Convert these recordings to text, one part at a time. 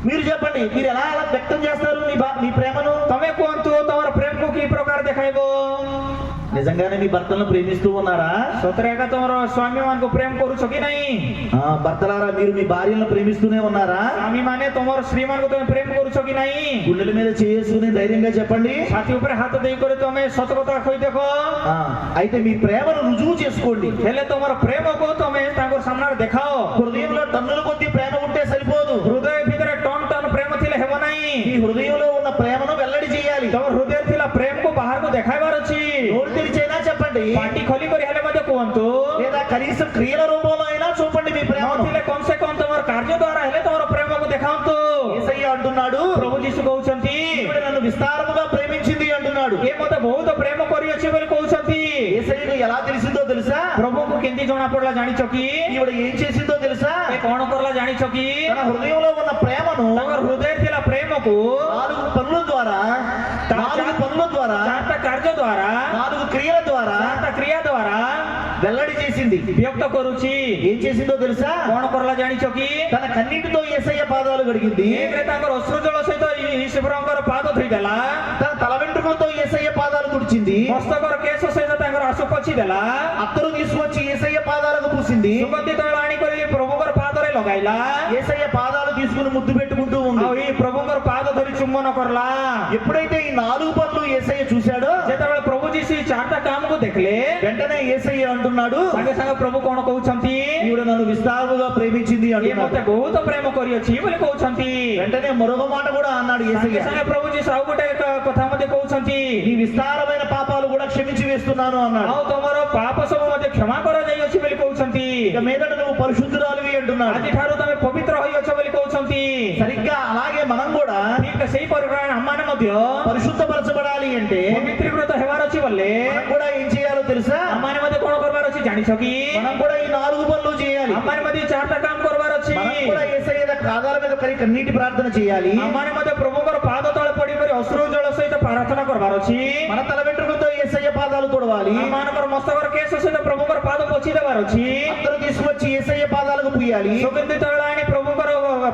మీరు చెప్పండి, మీరు ఎలా ఎలా వ్యక్తం చేస్తారు మీ ప్రేమను? તમે କୁହନ୍ତୁ ତମର ପ୍ରେମକୁ କି ପ୍ରକାର ଦେଖାଇବ? నిజంగానే మీ భర్తలను ప్రేమిస్తూ ఉన్నారా? ସତରେ ଏକା ତମର ସ୍ୱାମୀ ମାନଙ୍କୁ ପ୍ରେମ କରୁଛ କି ନାହିଁ? భర్తలారా, మీరు మీ భార్యలను ప్రేమిస్తూనే ఉన్నారా? ସ୍ୱାମୀ ମାନେ ତମର ସ୍ତ୍ରୀ ମାନଙ୍କୁ ତମେ ପ୍ରେମ କରୁଛ କି ନାହିଁ? గుండెల మీద చేసుకుని ధైర్యంగా చెప్పండి. ଛାତି ଉପରେ ହାତ ଦେଇକରି ତମେ ସତ କଥା କହି ଦେଖ. అయితే మీ ప్రేమను రుజువు చేసుకోండి. ହେଲେ ତମର ପ୍ରେମକୁ ତମେ ତାଙ୍କ ସାମ୍ନାରେ ଦେଖାଅ. హృదయంలో టన్నుల కొద్ది ప్రేమ ఉంటే సరిపోదు. ହୃଦୟ ଭିତରେ ଟନ ଟନ ପ୍ରେମ ଥିଲେ ହେବ ନାହିଁ. ఈ హృదయంలో ఉన్న ప్రేమను వెల్లడి చేయాలి. ତମର ହୃଦୟରେ ଥିଲା ପ୍ରେମକୁ ବାହାରକୁ ଦେଖାଇବାର ଅଛି. నోరు తెరిచైనా చెప్పండి, ପାଟି ଖୋଲି କରି ହେଲେ ମଧ୍ୟ କୁହନ୍ତୁ, లేదా కనీసం క్రియల రూపంలో అయినా చూపండి మీ ప్రేమను. ନଥିଲେ କମ ସେ କମ ତମର କାର୍ଯ୍ୟ ଦ୍ୱାରା ହେଲେ ତମର ପ୍ରେମକୁ ଦେଖାନ୍ତୁ. యేసయ్య అంటున్నాడు, ପ୍ରଭୁ ଯୀଶୁ କହୁଛନ୍ତି, ఈవిడ నన్ను విస్తారముగా ప్రేమించింది అంటున్నాడు. ଏ ମୋତେ ବହୁତ ପ୍ରେମ କରିଅଛି ବୋଲି କହୁଛନ୍ତି. యేసయ్యకు ఎలా తెలిసిందో తెలుసా? ପ୍ରଭୁଙ୍କୁ କେମିତି ଜଣା ପଡିଲା ଜାଣିଛ କି? ఈవిడ ఏం చేసిందో తెలుసా? ଏ କଣ କରିଲା ଜାଣିଛ କି? తన హృదయంలో ఉన్న ప్రేమను ତାଙ୍କର ହୃଦୟରେ ଥିଲା ପ୍ରେମକୁ నాలుగు పనుల ద్వారా, ଚାରିଟା କାର୍ଯ୍ୟ ଦ୍ୱାରା, నాలుగు క్రియల ద్వారా ଚାରିଟା କ୍ରିୟା ଦ୍ୱାରା వెల్లడి చేసింది, ବ୍ୟକ୍ତ କରୁଛି. ఏం చేసిందో తెలుసా? କଣ କରିଲା ଜାଣିଛ କି? తన కన్నీటితో యేసయ్య పాదాలు కడిగింది. ଏକରେ ତାଙ୍କର ଅଶ୍ରୁଜଳ ସହିତ ଈଶ୍ୱରଙ୍କର ପାଦ ଧୋଇଦେଲା. తన తల వెంట్రుకలతో యేసయ్య పాదాలు తుడిచింది. ମସ୍ତକର କେଶ ସହିତ ତାଙ୍କର ଆଶୁ ପୋଛିଦେଲା. అత్తరు తీసుకొచ్చి యేసయ్య పాదాలకు పూసింది. ସୁଗନ୍ଧି ତୈଳ ଆଣିକରି ପ୍ରଭୁଙ୍କର ପାଦରେ ଲଗାଇଲା. యేసయ్య పాదాలు తీసుకుని ముద్దు పెట్టుకుంటూ ఉంది. ଆଉ ଏଇ ପ୍ରଭୁଙ୍କର ପାଦ ଧରି ଚୁମ୍ବନ କରଲା. ఎప్పుడైతే ఈ నాలుగు పనులు యేసయ్య చూశాడో, ଯେତେବେଳେ ପ୍ରଭୁ ଯୀଶୁ ఈ ଚାରିଟା କାମକୁ ଦେଖିଲେ, వెంటనే యేసయ్య అంటున్నాడు, ସାଙ୍ଗେ ସାଙ୍ଗେ ପ୍ରଭୁ କଣ କହୁଛନ୍ତି? ఈవిడ నన్ను విస్తారముగా ప్రేమించింది ଇଏ అంటున్నాడు. ମୋତେ ବହୁତ ପ୍ରେମ କରିଅଛି ବୋଲି କହୁଛନ୍ତି. వెంటనే మరొక మాట కూడా అన్నాడు ସାଙ୍ଗେ యేసయ్య, ସାଙ୍ଗେ ପ୍ରଭୁ ଯୀଶୁ ଆଉ ଗୋଟେ କଥା ମଧ୍ୟ କହୁଛନ୍ତି, ఈ విస్తారమైన పాపాలు కూడా క్షమించి వేస్తున్నాను అన్నాడు. ଆଉ ତମର ପାପ ସବୁ ମଧ୍ୟ କ୍ଷମା କରାଯାଇଅଛି ବୋଲି କହୁଛନ୍ତି. ఇక మీదట నువ్వు పరిశుద్ధురాలివి అంటున్నాడు. ଆଜିଠାରୁ ତମେ ପବିତ୍ର ହୋଇଅଛ ବୋଲି କହୁଛନ୍ତି. సరిగ్గా అలాగే మనం కూడా ଠିକ ସେଇ ପରିମାଣ ଆମମାନେ ମଧ୍ୟ పరిశుద్ధపరచబడాలి అంటే ପବିତ୍ରୀକୃତ ହେବାର ଅଛି ବୋଲେ మనం కూడా ఏం చేయాలో తెలుసా? ଆମମାନେ ମଧ୍ୟ କଣ କରିବାର ଅଛି ଜାଣିଛ କି? మనం కూడా ఈ నాలుగు పనులు చేయాలి. ଆମମାନେ ମଧ୍ୟ ఈ ଚାରିଟା କାମ କରିବାର ଅଛି. మనం కూడా యేసయ్య పాదాల మీద కన్నీటి ప్రార్థన చేయాలి. ଆମମାନେ ମଧ୍ୟ ପ୍ରଭୁଙ୍କର ପାଦ ତଳେ ପଡିକରି ଅଶ୍ରୁ ଜଳ ସହିତ ପ୍ରାର୍ଥନା କରିବାର ଅଛି. మన తల వెంట్రుకలతో యేసయ్య పాదాలు తొడవాలి. ଆମମାନଙ୍କର ମସ୍ତକର କେଶ ସହିତ ପ୍ରଭୁଙ୍କର ପାଦ ପୋଛି ଦେବାର ଅଛି. అత్తరు తీసుకొచ్చి యేసయ్య పాదాలకు పూయాలి. ସୁଗନ୍ଧି ତୈଳ ଆଣି ପ୍ରଭୁଙ୍କର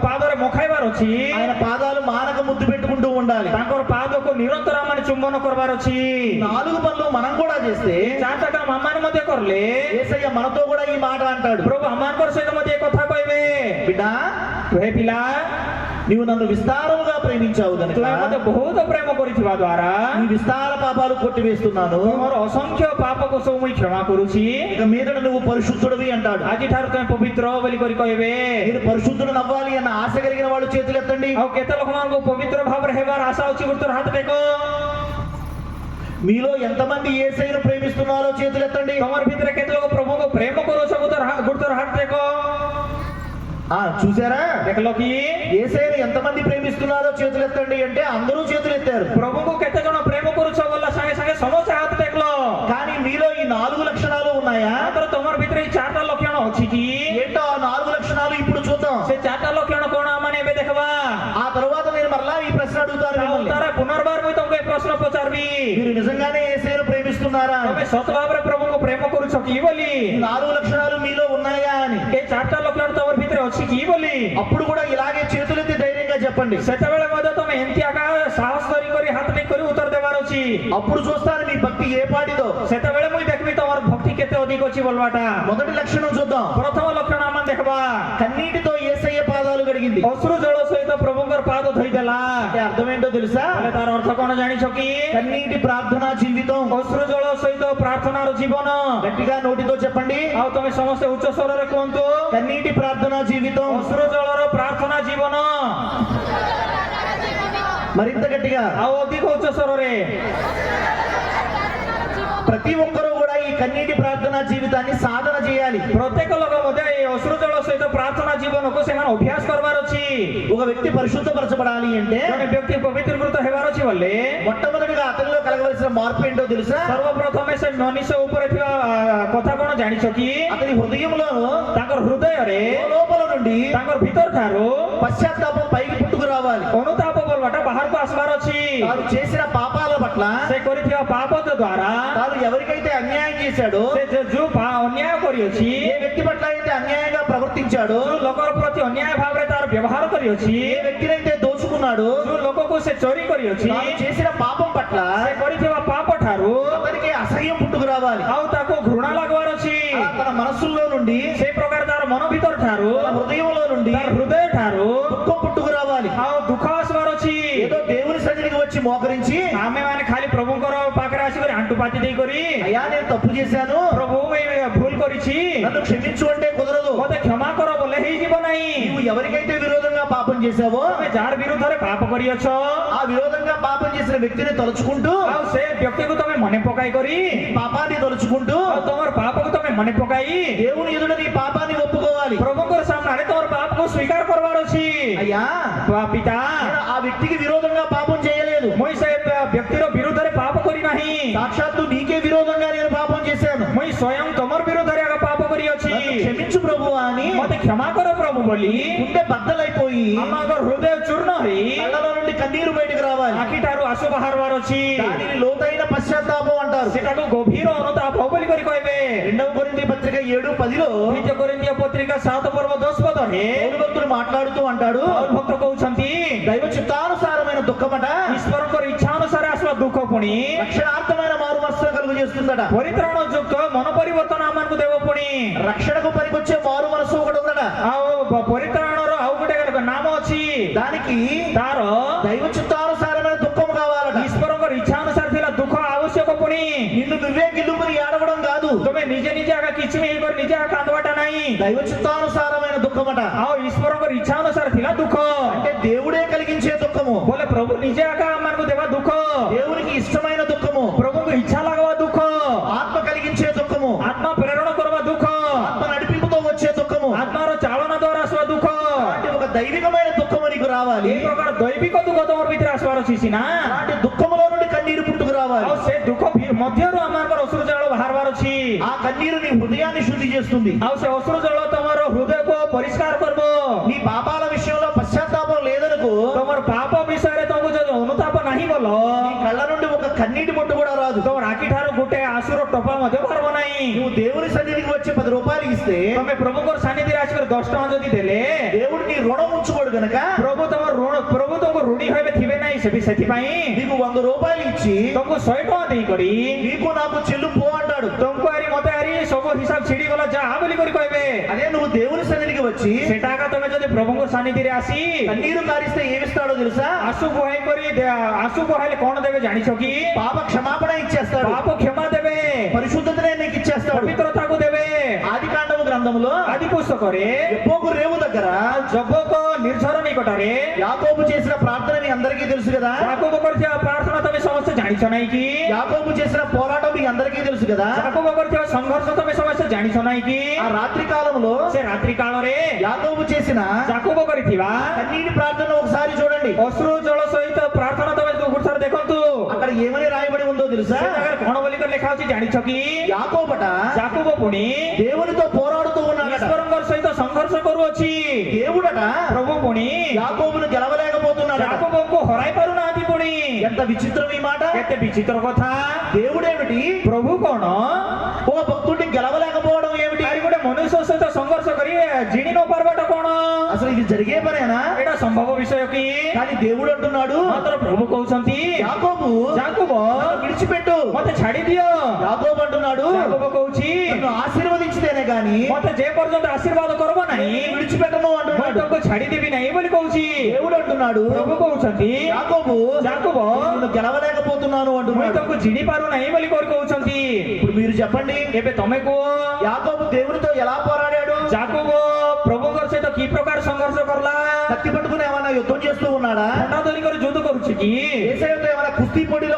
ପାଦରେ ମୁଖାଇବାର ଅଛି. ఆయన పాదాలు మానక ముద్దు పెట్టుకుంటూ ఉండాలి. ତାଙ୍କର ପାଦକୁ ନିରନ୍ତର ଆମମାନେ ଚୁମ୍ବନ କରିବାର ଅଛି. నాలుగు పనులు మనం కూడా చేస్తే ଚାରିଟା କାମ ଆମମାନେ ମଧ୍ୟ କରିଲେ యేసయ్య మనతో కూడా ఈ మాట అంటాడు, ପ୍ରଭୁ ଆମମାନଙ୍କର ସହିତ ମଧ୍ୟ ଏ କଥା କହିବେ, బిడ్డ, ହେ ପିଲା, నీవు నన్ను విస్తారముగా ప్రేమించావు గనుక ତୁମେ ମୋତେ ବହୁତ ପ୍ରେମ କରିଥିବା ଦ୍ୱାରା నీ విస్తార పాపాలు కొట్టివేస్తున్నాను. ତୁମର ଅସଂଖ୍ୟ ପାପକୁ ସବୁ ମୁଇଁ କ୍ଷମା କରୁଛି. ఇక మీదట నువ్వు పరిశుద్ధుడివి అంటాడు. ଆଜିଠାରୁ ତୁମେ ପବିତ୍ର ବୋଲି କରି କହିବେ. మీరు పరిశుద్ధుడు నవ్వాలి అన్న ఆశ కలిగిన వాళ్ళు చేతులు ఎత్తండి. ଆଉ କେତେ ଲୋକମାନଙ୍କୁ ପବିତ୍ର ଭାବରେ ହେବାର ଆଶା ଅଛି? ଗୋଟେଥର ହାତ ଟେକ. మీలో ఎంతమంది యేసయ్యను ప్రేమిస్తున్నారో చేతులు ఎత్తండి. ତମର ଭିତରେ କେତେ ଲୋକ ପ୍ରଭୁଙ୍କୁ ପ୍ରେମ କରୁଛ? ଗୋଟେଥର ହାତ ଟେକ. చూసారా? ଦେଖିଲ କି? యేసయ్యను ఎంతమంది ప్రేమిస్తున్నారో చేతులు ఎత్తండి అంటే అందరూ చేతులు ఎత్తారు. ପ୍ରଭୁଙ୍କୁ କେତେ ଜଣ ପ୍ରେମ କରୁଛ ବୋଲା ସାଙ୍ଗେ ସାଙ୍ଗେ ସମସ୍ତେ ହାତ ଟେକଲ. కానీ మీలో ఈ నాలుగు లక్షణాలు ఉన్నాయా? ମାତ୍ର ତମର ଭିତରେ ଏଇ ଚାରିଟା ଲକ୍ଷଣ ଅଛି କି? ఏంటో ఆ నాలుగు లక్షణాలు ఇప్పుడు చూద్దాం. ସେ ଚାରିଟା ଲକ୍ଷଣ କଣ ଆମମାନେ ଏବେ ଦେଖିବା. ఆ తర్వాత నేను మరలా ఈ ప్రశ్న అడుగుతాను మిమ్మల్ని. ତାର ପୁନର୍ବାର ମୁଇଁ ତମକୁ ଏ ପ୍ରଶ୍ନ ପଚାରିବି, మీరు నిజంగానే యేసయ్యను ప్రేమిస్తున్నారా? ତମେ ସତ ଭାବରେ ପ୍ରଭୁଙ୍କୁ ପ୍ରେମ କରୁଛ କି ବୋଲି? ఈ నాలుగు లక్షణాలు మీలో ఉన్నాయా అని. ଏ ଚାରିଟା ଲକ୍ଷଣ ତମର ଭିତରେ ଅଛି କି ବୋଲି? అప్పుడు కూడా ఇలాగే చేతులెత్తి ధైర్యంగా చెప్పండి. ସେତେବେଳେ ମଧ୍ୟ ତମେ ଏମିତି ଆକା ସାହସ କରି ହାତ ନେଇ କରି ଉତ୍ତର ଦେବାର ଅଛି. అప్పుడు చూస్తాను మీ భక్తి ఏ పాటిదో. ସେତେବେଳେ ମୁଇଁ ଦେଖିବି ତମର ଭକ୍ତି କେତେ ଅଧିକ ଅଛି ବୋଲବାଟା. మొదటి లక్షణం చూద్దాం. ପ୍ରଥମ ଲକ୍ଷଣ ଆମେ ଦେଖିବା, కన్నీటితో యేసయ్య పాదాలు కడిగింది. ଅଶ୍ରୁ ଜଳ ସହିତ ପ୍ରଭୁଙ୍କର ପାଦ ଧୋଇଦେଲା. అంటే అర్థం ఏంటో తెలుసా? ହେଲେ ତାର ଅର୍ଥ କଣ ଜାଣିଛ କି? కన్నీటి ప్రార్థనా జీవితం. ଅଶ୍ରୁ ଜଳ ସହିତ ପ୍ରାର୍ଥନାର ଜୀବନ. గట్టిగా నోటితో చెప్పండి. ଆଉ ତମେ ସମସ୍ତେ ଉଚ୍ଚ ସ୍ୱରରେ କୁହନ୍ତୁ, కన్నీటి ప్రార్థనా జీవితం. ଅଶ୍ରୁ ଜଳର ପ୍ରାର୍ଥନା ଜୀବନ. మరింత గట్టిగా. ଆଉ ଅଧିକ ଉଚ୍ଚ ସ୍ୱରରେ. ప్రతి ఒక్కరూ కూడా ఈ కన్నీటి ప్రార్థనా జీవితాన్ని సాధన చేయాలి. ପ୍ରତ୍ୟେକ ଲୋକ ମଧ୍ୟ এই ଅଶ୍ରୁ ଜଳ ସହିତ ପ୍ରାର୍ଥନା ଜୀବନକୁ ସେମାନେ ଅଭ୍ୟାସ କରିବାର ଅଛି. ఒక వ్యక్తి పరిశుద్ధపరచబడాలి అంటే ଜଣେ ବ୍ୟକ୍ତି ପବିତ୍ରୀକୃତ ହେବାର ଅଛି ବୋଲେ మొట్టమొదటిగా అతనిలో కలగవలసిన మార్పు ఏంటో తెలుసా? ସର୍ବପ୍ରଥମେ ସେ ମନୁଷ୍ୟ ଉପରେ ଥିବା କଥା କଣ ଜାଣିଛ କି? అతని హృదయంలో ତାଙ୍କର ହୃଦୟରେ లోపల నుండి ତାଙ୍କର ଭିତର ଠାରୁ పశ్చాత్తాపం పైకి పుట్టుకు రావాలి. ଅନୁତାପ ବୋଲବାଟା ବାହାରକୁ ଆସିବାର ଅଛି. తాను చేసిన పాపాల పట్ల, ସେ କରିଥିବା ପାପ ଦ୍ୱାରା తాను ఎవరికైతే అన్యాయం చేశాడో, ସେ ଯୋଉ ଅନ୍ୟାୟ କରିଅଛି, ఏ వ్యక్తి పట్ల అయితే అన్యాయంగా ప్రవర్తించాడో, ଯୋଉ ଲୋକର ପ୍ରତି ଅନ୍ୟାୟ ଭାବରେ ତାର ବ୍ୟବହାର କରିଅଛି, ఏ వ్యక్తినైతే దోచుకున్నాడు, ଯୋଉ ଲୋକକୁ ସେ ଚୋରି କରିଅଛି, తాను చేసిన పాపం పట్ల ସେ କରିଥିବା ପାପ ଠାରୁ అతనికి అసహ్యం పుట్టుకు రావాలి. ଆଉ ତାକୁ ଘୃଣା ଲାଗିବାର ଅଛି। అలా తన మనస్సులో నుండి, ସେଇ ପ୍ରକାର ତାର ମନ ଭିତର ଠାରୁ, తన హృదయంలో నుండి ତାର ହୃଦୟ ଠାରୁ దుఃఖం పుట్టుకు రావాలి. ଆଉ ଦୁଃଖ ଆସିବାର ଅଛି। ఏదో దేవుని సన్నిధికి వచ్చి మోకరించి, ଆମେ ମାନେ ଖାଲି ପ୍ରଭୁଙ୍କର ପାଖରେ ଆସିକରି ଆଣ୍ଠୁ ପାତି ଦେଇକରି అయ్యా నేను తప్పు చేశాను, ପ୍ରଭୁ ମୁଁ ଏ ଭୁଲ କରିଛି, నన్ను క్షమించు అంటే కుదరదు. ମତେ କ୍ଷମା କର ବୋଲେ ହେଇଯିବ ନାହିଁ। నువ్వు ఎవరికైతే విరోధంగా పాపం చేశావో, ତମେ ଯାହାର ବିରୁଦ୍ଧରେ ପାପ କରିଅଛ, ఆ విరోధంగా పాపం చేసిన వ్యక్తిని తలుచుకుంటూ, ଆଉ ସେ ବ୍ୟକ୍ତିକୁ ତମେ ମନେ ପକାଇ କରି, పాపాన్ని తలుచుకుంటూ ଆଉ ତମର ପାପକୁ ତମେ ମନେ ପକାଇ దేవుని ఎదుట నీ పాపాన్ని ఒప్పుకోవాలి. ପ୍ରଭୁଙ୍କର ସାମ୍ନାରେ ତମର ପାପକୁ ସ୍ୱୀକାର କରିବାର ଅଛି। అయ్యా ପିତା నేను ఆ వ్యక్తికి విరోధంగా పాపం చేయలేదు, ମୁଇଁ ସେ ବ୍ୟକ୍ତିର ବିରୁଦ୍ଧରେ ପାପ କରି ନାହିଁ, సాక్షాత్తు నీకే విరోధంగా నేను పాపం చేశాను, ମୁଇଁ ସ୍ୱୟଂ ତମର ବିରୁଦ୍ଧରେ ଆଗ ପାପ କରିଅଛି, నన్ను క్షమించు ప్రభువా అని ମତେ କ୍ଷମା କର ପ୍ରଭୁ ବୋଲି గుండె బద్దలైపోయి ଆମର ହୃଦୟ ଚୂର୍ଣ୍ଣ ହୋଇ కళ్ళలో నుండి కన్నీరు బయటకు రావాలి. ଆଖିଠାରୁ ଆସୁ ବାହାରିବାର ଅଛି। దానిని లోతైన పశ్చాత్తాపం అంటారు. ସେଟାକୁ ଗଭୀର ଅନୁତାପ ବୋଲି କରି କହିବେ। 2వ కొరింథీ పత్రిక 7:10లో ଦ୍ୱିତୀୟ କୋରିନ୍ଥୀୟ ପତ୍ରିକା 7 ପର୍ବ 10 ପଦରେ పౌలు భక్తుడు మాట్లాడుతూ అంటాడు, ପౌଲ ଭକ୍ତ କହୁଛନ୍ତି, దైవ చిత్తానుసారమైన దుఃఖమట ଈଶ୍ୱରଙ୍କର ଇଚ୍ଛା ଅନୁସାରେ ଆସିବା ଦୁଃଖ ପୁଣି రక్షణార్థమైన మారు మనసు కలుగు చేస్తుందట. ପରିତ୍ରାଣ ଯୁକ୍ତ ମନ ପରିବର୍ତ୍ତନ ଆମମାନଙ୍କୁ ଦେବ ପୁଣି। రక్షణకు పనికొచ్చే మారు మనసు ఒకటి ఉందట. ଆଉ ପରିତ୍ରାଣର ଆଉ ଗୋଟେ ନାମ ଅଛି, దానికి ତାର దైవ చిత్తానుసారమైన దుఃఖం కావాలట. ଈଶ୍ୱରଙ୍କର ଇଚ୍ଛା ଅନୁସାରେ ଥିଲା ଦୁଃଖ ଆବଶ୍ୟକ ପୁଣି। నిన్ను నువ్వే గిల్లుకుని ఏడవడం కాదు, ତମେ ନିଜେ ନିଜେ ଆଗ କିଛି ହେଇକରି ନିଜେ ଆଗ କାନ୍ଦବାଟା ନାହିଁ, దైవ చిత్తానుసారమైన దుఃఖమట. ଆଉ ଈଶ୍ୱରଙ୍କର ଇଚ୍ଛା ଅନୁସାରେ ଥିଲା ଦୁଃଖ। అంటే దేవుడే కలిగించే దుఃఖము, ବୋଲେ ପ୍ରଭୁ ନିଜେ ଆଗ ଆମମାନଙ୍କୁ ଦେବା ଦୁଃଖ, దేవునికి ఇష్టమైన దుఃఖము, ପ୍ରଭୁଙ୍କୁ ଇଚ୍ଛା ଲାଗବା ଦୁଃଖ, ఆత్మ కలిగించే దుఃఖము, ଆତ୍ମା ପ୍ରେରଣ କରିବା ଦୁଃଖ, ఆత్మ నడిపింపుతో వచ్చే దుఃఖము. ଆତ୍ମାର ଚାଳନା ଦ୍ୱାରା ଆସିବା ଦୁଃଖ। అలాంటి ఒక దైవికమైన దుఃఖము నీకు రావాలి. এই ପ୍ରକାର ଦୈବିକ ଦୁଃଖ ତମର ଭିତରେ ଆସିବାର ଅଛି ସିନା, అలాంటి దుఃఖములో నుండి కన్నీరు పుట్టుకు రావాలి. ଆଉ ସେ ଦୁଃଖ ମଧ୍ୟରୁ ଆମମାନଙ୍କର ଅଶ୍ରୁ ଜଳ ବାହାରିବାର ଅଛି। ఆ కన్నీరు నీ హృదయాన్ని శుద్ధి చేస్తుంది. ଆଉ ସେ ଅଶ୍ରୁ ଜଳ ତମର ହୃଦୟକୁ ପରିଷ୍କାର କରିବ। నీ పాపాల విషయంలో పశ్చాత్తాపం లేదనుకో, ତମର ପାପ ବିଷୟରେ ତମକୁ ଯଦି ଅନୁତାପ ନାହିଁ ବୋଲ, నీ కళ్ళ నుండి ఒక కన్నీటి బొట్టు కూడా రాదు. ତମର ଆଖି ଠାରୁ ଗୋଟେ ଆସୁର ଟୋପା ମଧ୍ୟ ବାହାରିବ ନାହିଁ। నువ్వు దేవుని సన్నిధికి వచ్చి 10 రూపాయలు ఇస్తే, ତମେ ପ୍ରଭୁଙ୍କର ସାନ୍ନିଧ୍ୟରେ ଆସିକରି 10 ଟଙ୍କା ଯଦି ଦେଲେ, దేవుడు నీ రుణం ఉంచుకోడు గనక ପ୍ରଭୁ ତମକୁ ଋଣୀ ହେବେ ଥିବେ ନାହିଁ, ସେଥିପାଇଁ నీకు 100 రూపాయలు ఇచ్చి ତମକୁ 100 ଟଙ୍କା ଦେଇକରି నీకు నాకు చెల్లు పో అంటాడు. ତମକୁ ଆରି ମତେ ଆରି ସବୁ ହିସାବ ଛିଡ଼ିଗଲା ଯା ବୋଲି କରି କହିବେ। అదే నువ్వు దేవుని సన్నిధికి వచ్చి ସେଟା ଆକା ତମେ ଯଦି ପ୍ରଭୁଙ୍କ ସାନ୍ନିଧ୍ୟରେ ଆସି కన్నీరు కారిస్తే ఏమిస్తాడో తెలుసా? ଆସୁ ବୁହାଇ କରି ଆସୁ ବୁହାଇଲେ କଣ ଦେବେ ଜାଣିଛ କି? పాప క్షమాపణ ఇచ్చేస్తాడు, ପାପ କ୍ଷମା ଦେବେ, పరిశుద్ధతనే నీకు ఇచ్చేస్తాడు. ପବିତ୍ରତାକୁ ଦେବେ। ఆది కాండము గ్రంథములో ଆଦି పుస్తକରେ ఎబ్బోకు రేవు దగ్గర ଜବକ ନିର୍ଝର ନିକଟରେ యాకోబు చేసిన ప్రార్థన మీ అందరికీ తెలుసు కదా. ଯାକୋବ କରିଥିବା ପ୍ରାର୍ଥନା ତମେ ସମସ୍ତେ ଜାଣିଛ ନାହିଁ କି? యాకోబు చేసిన పోరాటం మీ అందరికీ తెలుసు కదా. ଯାକୋବ କରିଥିବା ସଂଘର୍ଷ ତମେ ସମସ୍ତେ ଜାଣିଛ ନାହିଁ କି? ఆ రాత్రి కాలంలో ସେ ରାତ୍ରି କାଳରେ యాకోబు చేసిన ଯାକୋବ କରିଥିବା కన్నీటి ప్రార్థన ఒకసారి చూడండి. ଅଶ୍ରୁ ଜଳ ସହିତ ପ୍ରାର୍ଥନା ତମେ ଗୋଟେ ଥର ଦେଖନ୍ତୁ। అక్కడ ఏమని రాయబడి ఉందో తెలుసా? ସେ ଜାଗାରେ କଣ ବୋଲି କରି ଲେଖା ଅଛି ଜାଣିଛ କି? యాకోబట ଯାକୋବ ପୁଣି దేవునితో పోరాడుతూ ఉన్నాడట. ଈଶ୍ୱରଙ୍କର ସହିତ ସଂଘର୍ଷ କରୁଅଛି। దేవుడట ପ୍ରଭୁ ପୁଣି యాకోబును గెలవలేకపోతున్నాడట. ଯାକୋବଙ୍କୁ ହରାଇ ପାରୁନାହାନ୍ତି ପୁଣି। ఎంత విచిత్రం ఈ మాట! କେତେ ବିଚିତ୍ର କଥା! దేవుడేమిటి ପ୍ରଭୁ କଣ ఒక భక్తుడిని గెలవలేకపోవడం ఏమిటి? ଆରି ଗୋଟେ ମନୁଷ୍ୟ ସହିତ ସଂଘର୍ଷ କରି ଜିଣି ନ ପାରବାଟା କଣ? అసలు ఇది జరిగే పనేనా? ଏଇଟା ସମ୍ଭବ ବିଷୟ କି? కానీ దేవుడు అంటున్నాడు, ମାତ୍ର ପ୍ରଭୁ କହୁଛନ୍ତି యాకోబు ଯାକୋବ నన్ను విడిచిపెట్టు. ମତେ ଛାଡି ଦିଅ। యాకోబు అంటున్నాడు, ଯାକୋବ କହୁଛି నన్ను ఆశీర్వదించితేనే గాని ମତେ ଯେ పର୍ଯ୍ୟନ୍ତ ଆଶୀର୍ବାଦ କରିବ ନାହିଁ విడిచిపెట్టను ମୁଁ అంటున్నాడు. ତାଙ୍କୁ ଛାଡିଦେବି ନାହିଁ ବୋଲି କହୁଛି। దేవుడు అంటున్నాడు, ପ୍ରଭୁ କହୁଛନ୍ତି యాకోబు ଯାକୋବ నిన్ను గెలవలేకపోతున్నాను ମୁଁ అంటున్నాడు. ତାଙ୍କୁ ଜିଣି ପାରୁ ନାହିଁ ବୋଲି କରି କହୁଛନ୍ତି। ఇప్పుడు మీరు చెప్పండి, ଏବେ ତମେ କୁହ యాకోబు దేవునితో ఎలా పోరాడాడు? ଯାକୋବ ପ୍ରଭୁଙ୍କର ସହିତ କି ପ୍ରକାର ସଂଘର୍ଷ କରଲା? కత్తి పట్టుకుని ఏమైనా యుద్ధం చేస్తూ ఉన్నాడా? ଖଣ୍ଡା ଧରି କରି ଯୁଦ୍ଧ କରୁଛି କି? యేసయ్యతో ఏమైనా కుస్తీ పోటీలో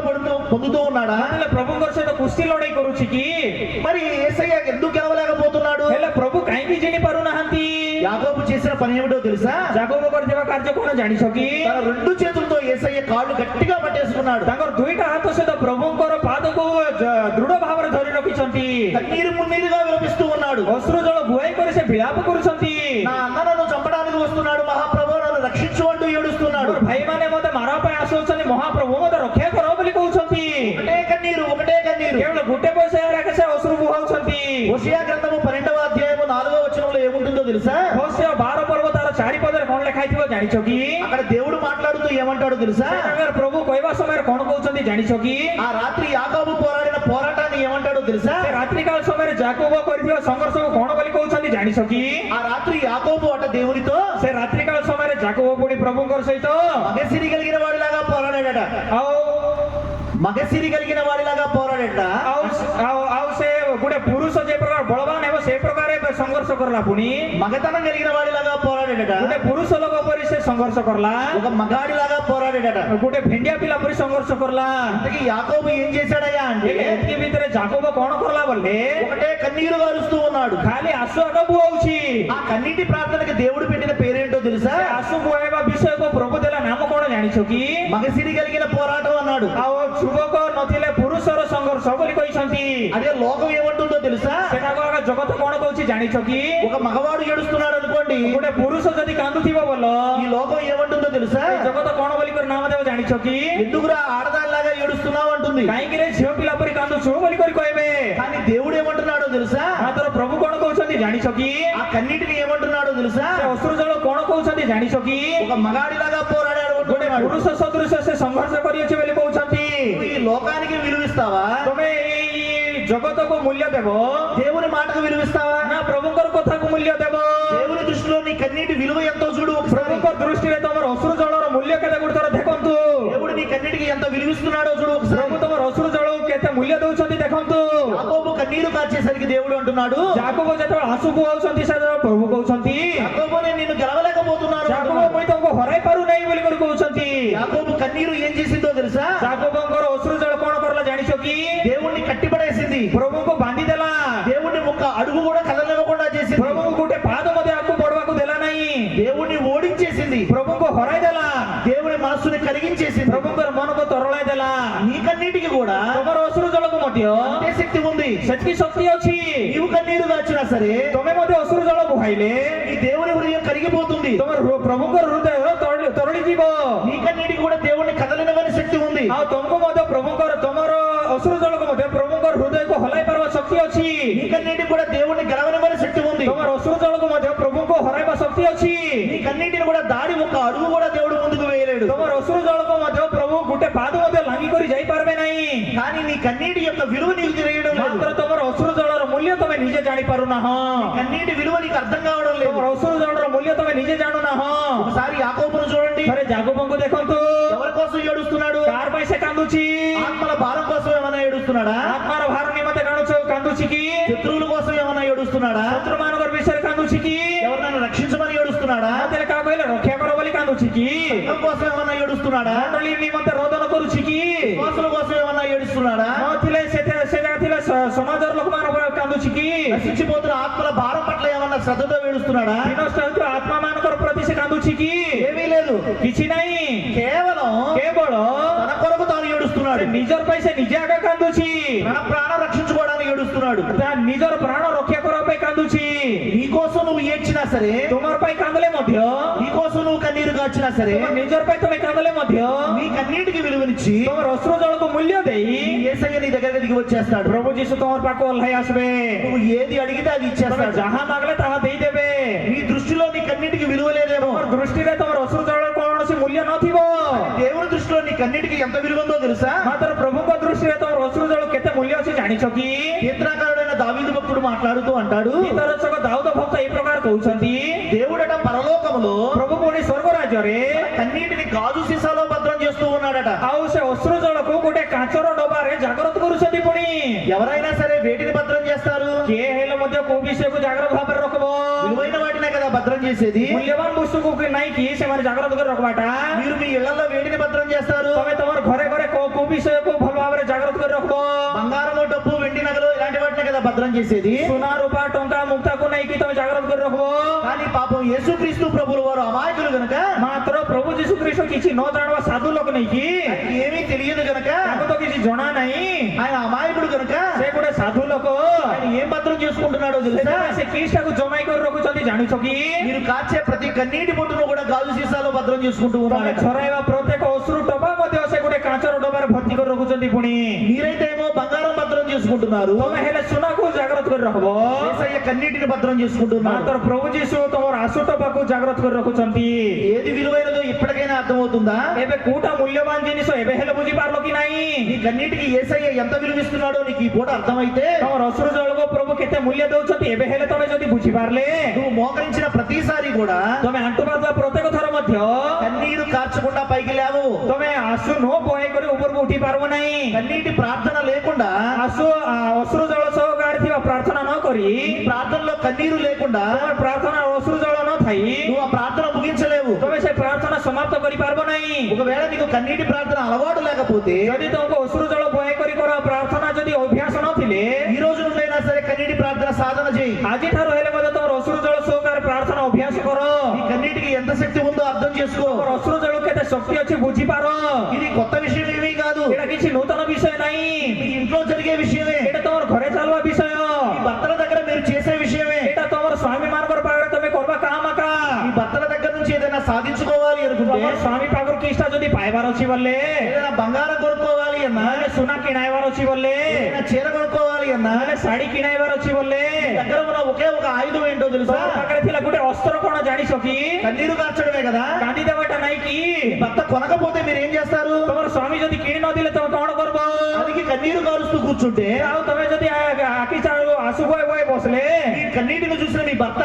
పొందుతూ ఉన్నాడా? ହେଲେ ପ୍ରଭୁଙ୍କର ସହିତ କୁସ୍ତି ଲଢେଇ କରୁଛି କି? మరి యేసయ్య ఎందుకు గెలవలేకపోతున్నాడు? ହେଲେ ପ୍ରଭୁ କାହିଁକି ଜିଣି ପାରୁନାହାନ୍ତି? యాకోబు చేసిన పని ఏమిటో తెలుసా? ଯାକୋବ କରିଥିବା କାର୍ଯ୍ୟ କଣ ଜାଣିଛ କି? తన 2 చేతులతో యేసయ్య కాళ్ళు గట్టిగా పట్టేసుకున్నాడు. ତାଙ୍କର ଦୁଇଟା ହାତ ସହିତ ପ୍ରଭୁଙ୍କର ପାଦକୁ ଦୃଢ ଭାବରେ ଧରି ରଖିଛନ୍ତି। కన్నీరు మున్నీరుగా విలపిస్తూ ఉన్నాడు. ଅଶ୍ରୁ ଜଳ ବୁହାଇ କରି ସେ ବିଳାପ କରୁଛନ୍ତି। నా అన్న నన్ను చంపడానికి వస్తున్నాడు, మహాప్రభు నన్ను రక్షించు అంటూ ఏడుస్తున్నాడు. ମୋର ଭାଇମାନେ ମତେ ମାରିବା ପାଇଁ ଆସୁଛନ୍ତି, ମହାପ୍ରଭୁ ମତେ ରକ୍ଷା କର ବୋଲି କହୁଛନ୍ତି। ఒకటే కన్నీరు, ఒకటే కన్నీరు. କେବଳ ଗୋଟେ ପଇସା ସେ ଅଶ୍ରୁ ବୁହାଉଛନ୍ତି। హోషేయ గ్రంథము 12వ అధ్యాయము 4వ వచనంలో ఏముంటుందో తెలుసా? ହୋଶେୟ 12 ପର୍ବ ତାର 4 ପଦରେ କଣ ଲେଖା ଲେଖାଇଥିବ ଜାଣିଛ କି? అక్కడ దేవుడు మాట్లాడుతూ ఏమంటాడో తెలుసా? ସେ ଜାଗାରେ ପ୍ରଭୁ କହିବା ସମୟରେ କଣ କହୁଛନ୍ତି ଜାଣିଛ କି? ఆ రాత్రి యాకోబు పోరాడిన పోరాటాన్ని ఏమంటాడో తెలుసా? ସେ ରାତ୍ରିକାଳ ସମୟରେ ଯାକୋବ କରିଥିବା ସଂଘର୍ଷକୁ କଣ ବୋଲି କହୁଛନ୍ତି ଜାଣିଛ କି? ఆ రాత్రి యాకోబు అట దేవునితో ସେ ରାତ୍ରିକାଳ ସମୟରେ ଯାକୋବ ପୁଣି ପ୍ରଭୁଙ୍କର ସହିତ మగసిరి కలిగిన వాడిలాగా పోరాడాడట. ଆଉ మగసిరి కలిగిన వాడిలాగా పోరాడట. ଆଉ ଆଉ ସେ ଗୋଟେ ପୁରୁଷ ଯେ ପ୍ରକାର ବଳବାନ ହେବ ସେ ପ୍ରକାର ସଂଘର୍ଷ କରଲା ପୁଣି మగతనం కలిగిన వాడిలాగా పోరాడాడట. ଗୋଟେ ପୁରୁଷ ଲୋକ ପରି ସେ ସଂଘର୍ଷ କରଲା ఒక మగాడిలాగా పోరాడాడట. ଗୋଟେ ଭେଣ୍ଡିଆ ପିଲା ପରି ସଂଘର୍ଷ କରଲା ఇంతకీ యాకోబు ఏం చేశాడయ్యా అంటే ଏତିକି ଭିତରେ ଯାକୋବ କଣ କରଲା ବୋଲେ ఒకటే కన్నీరు గారుస్తూ ఉన్నాడు. ଖାଲି ଆସୁ ଆଗ ବୁହାଉଛି ఆ కన్నీటి ప్రార్థనకి దేవుడు పెట్టిన పేరేంటో తెలుసా? ସେ ଆସୁ ବୁହାଇବା ବିଷୟକୁ ପ୍ରଭୁ ଦେଲା ନାମ କଣ ଜାଣିଛ କି? మగసిరి కలిగిన పోరాటం అన్నాడు. ଆଉ ଯୁବକ ନଥିଲେ ପୁରୁଷର ସଂଘର୍ଷ ବୋଲି କହିଛନ୍ତି అదే లోకం ఏమంటుందో తెలుసా? ସେଟାକୁ ଆଗ ଜଗତ କଣ କହୁଛି ଜାଣିଛ କି? ఒక మగవాడు ఏడుస్తున్నాడు అనుకోండి, ଗୋଟେ ପୁରୁଷ ଯଦି କାନ୍ଦୁଥିବ ବୋଲ ఈ లోకం ఏమంటుందో తెలుసా? ଏ ଜଗତ କଣ ବୋଲି କରି ନାମ ଦେବ ଜାଣିଛ କି? ఎందుకురా ఆడదానిలాగా ఏడుస్తున్నావు అంటుంది. କାହିଁକି ରେ ଝିଅ ପିଲା ପରି କାନ୍ଦୁଛୁ ବୋଲି କରି କହିବେ కానీ దేవుడు ఏమంటున్నాడో తెలుసా? ମାତ୍ର ପ୍ରଭୁ କଣ କହୁଛନ୍ତି ଜାଣିଛ କି? ఆ కన్నీటిని ఏమంటున్నాడో తెలుసా? ସେ ଅଶ୍ରୁ ଜଳ କଣ କହୁଛନ୍ତି ଜାଣିଛ କି? ఒక మగాడిలాగా పోరాడాడు ଗୋଟେ అంటున్నాడు. ପୁରୁଷ ସଦୃଶ ସେ ସଂଘର୍ଷ କରିଅଛି ବୋଲି କହୁଛନ୍ତି నువ్వు ఈ లోకానికి విలువిస్తావా? ତମେ ଏଇ ଜଗତକୁ ମୂଲ୍ୟ ଦେବ దేవుని మాటకు విలువిస్తావా? ନା ପ୍ରଭୁଙ୍କର କଥାକୁ ମୂଲ୍ୟ ଦେବ? దేవుని దృష్టిలో నీ కన్నీటి విలువ ఎంతో చూడు ఒకసారి. ପ୍ରଭୁଙ୍କ ଦୃଷ୍ଟିରେ ତମର ଅଶ୍ରୁ ଜଳର ମୂଲ୍ୟ କେତେ ଗୋଟେ ଥର ଦେଖନ୍ତୁ దేవుడు నీ కన్నీటికి ఎంత విలువిస్తున్నాడో చూడు ఒకసారి. ପ୍ରଭୁ ତମର ଅଶ୍ରୁ ଜଳକୁ କେତେ ମୂଲ୍ୟ ଦଉଛନ୍ତି ଦେଖନ୍ତୁ యాకోబు కన్నీరు కార్చేసరికి దేవుడు అంటున్నాడు, ଯାକୋବ ଯେତେବେଳେ ଆଂସୁ ବୁହାଉଛନ୍ତି ସେତେବେଳେ ପ୍ରଭୁ କହୁଛନ୍ତି యాకోబు నేను నిన్ను గెలవలేకపోతున్నాను ଯାକୋବ అంటున్నాడు. ମୁଇଁ ତମକୁ ହରାଇ ପାରୁନାହିଁ ବୋଲି କରି କହୁଛନ୍ତି యాకోబు కన్నీరు ఏం చేసిందో తెలుసా? ଯାକୋବଙ୍କର ଅଶ୍ରୁ ଜଳ କଣ କରଲା ଜାଣିଛ କି? దేవుణ్ణి కట్టిపడేసింది. ପ୍ରଭୁଙ୍କୁ ବାନ୍ଧି ଦେଲା దేవుణ్ణి ఒక్క అడుగు కూడా కదలనివ్వకుండా చేసింది. ପ୍ରଭୁଙ୍କୁ ଗୋଟେ ପାଦ ମଧ୍ୟ ଆଗକୁ ବଢବାକୁ ଦେଲା ନାହିଁ దేవుణ్ణి ఓడించేసింది. ପ୍ରଭୁଙ୍କୁ ହରାଇ ଦେଲା దేవుని మనస్సుని కరిగించేసింది. ପ୍ରଭୁଙ୍କର ମନକୁ ତରଳାଇ ଦେଲା నీ కన్నీటికి కూడా ତମର ଅଶ୍ରୁ ଜଳକୁ ମଧ୍ୟ అంతే శక్తి ఉంది. ସେତିକି ଶକ୍ତି ଅଛି నీవు కన్నీరు దాచినా సరే ତମେ ମଧ୍ୟ ଅଶ୍ରୁ ଜଳ ବୁହାଇଲେ ఈ దేవుని హృదయం కరిగిపోతుంది. ତମର ପ୍ରଭୁଙ୍କର ହୃଦୟ ତରଳି ଯିବ నీ కన్నీటికి కూడా దేవుణ్ణి కదలనివ్వని శక్తి ఉంది. ଆଉ ତମକୁ ମଧ୍ୟ ପ୍ରଭୁଙ୍କର ତମର ଅଶ୍ରୁ ଜଳକୁ ମଧ୍ୟ ପ୍ରଭୁଙ୍କର ହୃଦୟକୁ ହଲାଇ ପାରିବା ଶକ୍ତି ଅଛି నీ కన్నీటికి కూడా దేవుణ్ణి గెలవనివ్వని శక్తి ఉంది. ତମର ଅଶ୍ରୁ ଜଳକୁ ମଧ୍ୟ ପ୍ରଭୁଙ୍କୁ ହରାଇବା ଶକ୍ତି ଅଛି నీ కన్నీటిని కూడా దాడి ఒక్క అడుగు కూడా దేవుడు ముందుకు వేయలేడు. ତମର ଅଶ୍ରୁ ଜଳକୁ ମଧ୍ୟ ପ୍ରଭୁ ଗୋଟେ ପାଦ ମଧ୍ୟ ଲାଙ୍ଗି କରି ଯାଇପାରିବେ ନାହିଁ కానీ నీ కన్నీటి యొక్క విలువ నీకు తెలియడం లేదు. ମାତ୍ର ତମର ଅଶ୍ରୁ ଜଳର ମୂଲ୍ୟ ତମେ ନିଜେ ଜାଣିପାରୁନାହଁ కన్నీటి విలువ నీకు అర్థం కావడం లేదు. ତମର ଅଶ୍ରୁ ଜଳର ମୂଲ୍ୟ ତମେ ନିଜେ ଜାଣୁନାହଁ ఒకసారి యాకోబును చూడండి, ଥରେ ଯାକୋବଙ୍କୁ ଦେଖନ୍ତୁ ఎవరి కోసం ఏడుస్తున్నాడు? କାହାର ପାଇଁ ସେ କାନ୍ଦୁଛି? ఆత్మల భారం కోసం ఏమైనా ఏడుస్తున్నాడా? ଆତ୍ମାର ଭାର ନିମନ୍ତେ କାନ୍ଦୁଛି କି? శత్రువుల కోసం ఏమైనా ఏడుస్తున్నాడా? ଶତ୍ରୁ ମାନଙ୍କର ବିଷୟରେ କାନ୍ଦୁଛି କି? ఎవరినైనా రక్షించమని ఏడుస్తున్నాడా? ମତେ କାହା କହିଲେ ରକ୍ଷା କର ବୋଲି କାନ୍ଦୁଛି କି? సంఘం కోసం ఏమైనా ఏడుస్తున్నాడా? ମଣ୍ଡଳୀ ନିମନ୍ତେ ରୋଦନ କରୁଛି କି? విశ్వాసుల కోసం ఏమైనా ఏడుస్తున్నాడా? ନଥିଲେ ସେ ଜାଗା ଥିଲେ ସମାଜର ଲୋକମାନଙ୍କ କାନ୍ଦୁଛି କି? నశించిపోతున్న ఆత్మల భారం పట్ల ఏమన్నా శ్రద్ధతో ఏడుస్తున్నాడా? ବିନଷ୍ଟ ହେଉଥିବା ଆତ୍ମା ମାନଙ୍କର ପ୍ରତି ସେ କାନ୍ଦୁଛି କି? ఏమీ లేదు. କିଛି ନାହିଁ కేవలం କେବଳ తన కొరకు తాను ఏడుస్తున్నాడు. ନିଜର ପାଇଁ ସେ ନିଜେ ଆଗ କାନ୍ଦୁଛି తన ప్రాణం రక్షించుకోవడానికి ఏడుస్తున్నాడు. ତା ନିଜର ପ୍ରାଣ ରକ୍ଷା କରିବା ପାଇଁ କାନ୍ଦୁଛି నీ కోసం నువ్వు ఏడ్చినా సరే, ତୁମର ପାଇଁ କାନ୍ଦଲେ ମଧ୍ୟ నీ కోసం నువ్వు కన్నీరు కాచినా సరే, ତୁମ ନିଜର ପାଇଁ ତମେ କାନ୍ଦଲେ ମଧ୍ୟ నీ కన్నీటికి విలువనిచ్చి ତୁମର ଅଶ୍ରୁ ଜଳକୁ ମୂଲ୍ୟ ଦେଇ యేసయ్య నీ దగ్గరికి దిగి వచ్చేస్తాడు. ପ୍ରଭୁ ଯୀଶୁ ତୁମର ପାଖକୁ ଓହ୍ଲାଇ ଆସିବେ నువ్వు ఏది అడిగితే అది ତମେ ఇచ్చేస్తాడు. ଯାହା ମାଗଲେ ତାହା ଦେଇଦେବେ నీ దృష్టిలో నీ కన్నీటికి విలువ లేదేమో, ତୁମର ଦୃଷ୍ଟିରେ ତୁମର ଅଶ୍ରୁ ଜଳର କୌଣସି ମୂଲ୍ୟ ନଥିବ దేవుని దృష్టిలో నీ కన్నీటికి ఎంత విలువ ఉందో తెలుసా? ମାତ୍ର ପ୍ରଭୁଙ୍କ ଦୃଷ୍ଟିରେ ତୁମର ଅଶ୍ରୁ ଜଳ କେତେ ମୂଲ୍ୟ ଅଛି ଜାଣିଛ କି? కీర్తనకారుడైన దావీదు భక్తుడు మాట్లాడుతూ అంటాడు, ଗୀତରଚକ ଦାଉଦ ଭକ୍ତ এই ପ୍ରକାର କହୁଛନ୍ତି దేవుడట పరలోకములో ପ୍ରଭୁ ପୁଣି ସ୍ୱର୍ଗ ରାଜ୍ୟରେ కన్నీటిని గాజు సీసాలో భద్రం చేస్తూ ఉన్నాడట. ଆଉ ସେ ଅଶ୍ରୁ ଜଳକୁ ଗୋଟେ କାଚର ଡବାରେ ଜାଗ୍ରତ କରୁଛନ୍ତି ପୁଣି ఎవరైనా సరే వేటిని భద్రం చేస్తారు? କିଏ ହେଲେ ମଧ୍ୟ କୋଉ ବିଷୟକୁ ଜାଗ୍ରତ ଭାବରେ ରଖିବ? విలువైన వాటినే కదా భద్రం చేసేది. ମୂଲ୍ୟବାନ ବସ୍ତୁକୁ ନାଇକି ସେମାନେ ଜାଗ୍ରତ କରି ରଖବାଟା మీరు మీ ఇళ్లలో వేటిని భద్రం చేస్తారు? ତମେ ତମର ଘରେ ଘରେ କୋଉ ବିଷୟକୁ ଭଲ ଭାବରେ ଜାଗ୍ରତ କରି ରଖିବ? బంగారము, డబ్బు, వెండి నగలు ఇలాంటి వాటినే కదా భద్రం చేసేది. ସୁନା రూపా ଟଙ୍କା ମୁକ୍ତାକୁ ନେଇକି ତମେ ଜାଗ୍ରତ କରି ରଖିବ? కానీ పాపం యేసుక్రీస్తు ప్రభుల వారు అమాయకులు గనుక, ମାତ୍ର ପ୍ରଭୁ ଯୀଶୁ ଖ୍ରୀଷ୍ଟ କିଛି ନ ଜାଣିବା ସାଧୁ ଲୋକ ନେଇକି ఆయనకి ఏమీ తెలియదు గనుక, ତାଙ୍କୁ ତ କିଛି ଜଣା ନାହିଁ ఆయన అమాయకుడు గనుక ସେ ଗୋଟେ ସାଧୁ ଲୋକ ఆయన ఏం భద్రం చేసుకుంటున్నాడో తెలుసా? ସେଥିପାଇଁ ସେ କିସ୍ଟାକୁ ଜମାଇ କରି ରଖୁଛନ୍ତି ଜାଣିଛ କି? మీరు కాచే ప్రతి కన్నీటి బొట్టును కూడా గాజు సీసాలో భద్రం చేసుకుంటూ ତମେ ఉన్నాడు. ଛରାଇବା ପ୍ରତ୍ୟେକ ଅଶ୍ରୁ ଡବା ମଧ୍ୟ ସେ ଗୋଟେ କାଚର ଡବାରେ ଭର୍ତ୍ତି କରି ରଖୁଛନ୍ତି ପୁଣି మీరైతే ఏమో బంగారం భద్రం చేసుకుంటున్నారు, ତମେ ହେଲେ ସୁନାକୁ ଜାଗ୍ରତ କରି ରଖବ, యేసయ్య కన్నీటిని భద్రం చేసుకుంటున్నారు. ମାତ୍ର ପ୍ରଭୁ ଯୀଶୁ ତମର ଆଶୁ ଡବାକୁ ଜାଗ୍ରତ କରି ରଖୁଛନ୍ତି. ఏది విలువైనదో ఇప్పటికైనా అర్థమవుతుందా? ଏବେ କୋଉଟା ମୂଲ୍ୟବାନ ଜିନିଷ ଏବେ ହେଲେ ବୁଝିପାରିଲ କି ନାହିଁ? నీ కన్నీటికి యేసయ్య ఎంత విలువిస్తున్నాడో నీకు ఈ పూట అర్థమైతే, ତମର ଅଶ୍ରୁ ଜଳକୁ ପ୍ରଭୁ କେତେ ମୂଲ୍ୟ ଦଉଛନ୍ତି ଏବେ ହେଲେ ତମେ ଯଦି ବୁଝିପାରିଲେ, నువ్వు మోకరించిన ప్రతిసారి కూడా ତମେ ଆଣ୍ଠୁ ବାଜୁଥିବା ପ୍ରତ୍ୟେକ ଥର ମଧ୍ୟ కన్నీరు కార్చకుండా పైకి లేవు. ତମେ ଆଶୁ ନ ବହେଇ କରି ଉପରକୁ ଉଠି ପାରିବ ନାହିଁ. కన్నీటి ప్రార్థన లేకుండా, ଅଶ୍ରୁ ଜଳ ସହକାରେ ଥିବା ପ୍ରାର୍ଥନା ନ କରି, ప్రార్థనలో కన్నీరు లేకుండా ତମର ପ୍ରାର୍ଥନା ଅଶ୍ରୁ ଜଳ ନ ଥାଇ నువ్వు ఆ ప్రార్థన ముగించలేవు. ତମେ ସେ ପ୍ରାର୍ଥନା ସମାପ୍ତ କରିପାରିବ ନାହିଁ. ఒకవేళ నీకు కన్నీటి ప్రార్థన అలవాటు లేకపోతే, ଯଦି ତମକୁ ଅଶ୍ରୁ ଜଳ ବହେଇ କରି କର ପ୍ରାର୍ଥନା ଯଦି ଅଭ୍ୟାସ ନଥିଲେ, ఈ రోజు నుండైనా సరే కన్నీటి ప్రార్థన సాధన చేయి. ଆଜିଠାରୁ ହେଲେ ମଧ୍ୟ ତମର ଅଶ୍ରୁ ଜଳ ସହକାରେ ପ୍ରାର୍ଥନା ଅଭ୍ୟାସ କର. ఈ కన్నీటికి ఎంత శక్తి ఉందో అర్థం చేసుకో. ତମର ଅଶ୍ରୁ ଜଳ କେତେ ଶକ୍ତି ଅଛି ବୁଝିପାର. ఇది కొత్త విషయం ఏమీ కాదు, ଏଇଟା କିଛି ନୂତନ ବିଷୟ ନାହିଁ. మీ ఇంట్లో జరిగే విషయమే. ଏଇଟା ତମର ଘରେ ଚାଲୁವ ବିଷୟ. ఈ భర్తల దగ్గర మీరు చేసే విషయమే. ଏଇଟା ତମର ସ୍ୱାମୀ ମାନଙ୍କର ପାଖରେ ତମେ କରିବା କାମ ଆକା. ఈ భర్తల దగ్గర నుంచి ఏదైనా సాధించుకోవాలి అనుకుంటే, ତମର ସ୍ୱାମୀ ପାଖରୁ କିଛିଟା ଯଦି ପାଇବାର ଅଛି ବୋଲେ, ఏదైనా బంగారం కొనుక్కోవాలి అన్నా, ନହେଲେ ସୁନା କିଣାଇବାର ଅଛି ବୋଲେ, ఏదైనా చీర కొనుక్కోవాలి అన్నా, ନହେଲେ ଶାଢୀ କିଣାଇବାର ଅଛି ବୋଲେ, దగ్గర ఉన్న ఒకే ఒక ఆయుధం ఏంటో తెలుసా? ତମ ପାଖରେ ଥିଲା ଗୋଟେ ଅସ୍ତ୍ର କଣ ଜାଣିଛ କି? కన్నీరు కార్చడమే కదా. କାନ୍ଦି ଦେବାଟା ନାହିଁ କି? భర్త కొనకపోతే మీరు ఏం చేస్తారు? ତମର ସ୍ୱାମୀ ଯଦି କିଣି ନଦେଲେ ତମେ କଣ କରିବ? అందుకే కన్నీరు కారుస్తూ కూర్చుంటే, ଆଉ ତମେ ଯଦି ଆଖି ଚାଳୁ ଆସୁ ବଏ ବଏ ବସିଲେ, ఈ కన్నీటిని చూసిన మీ భర్త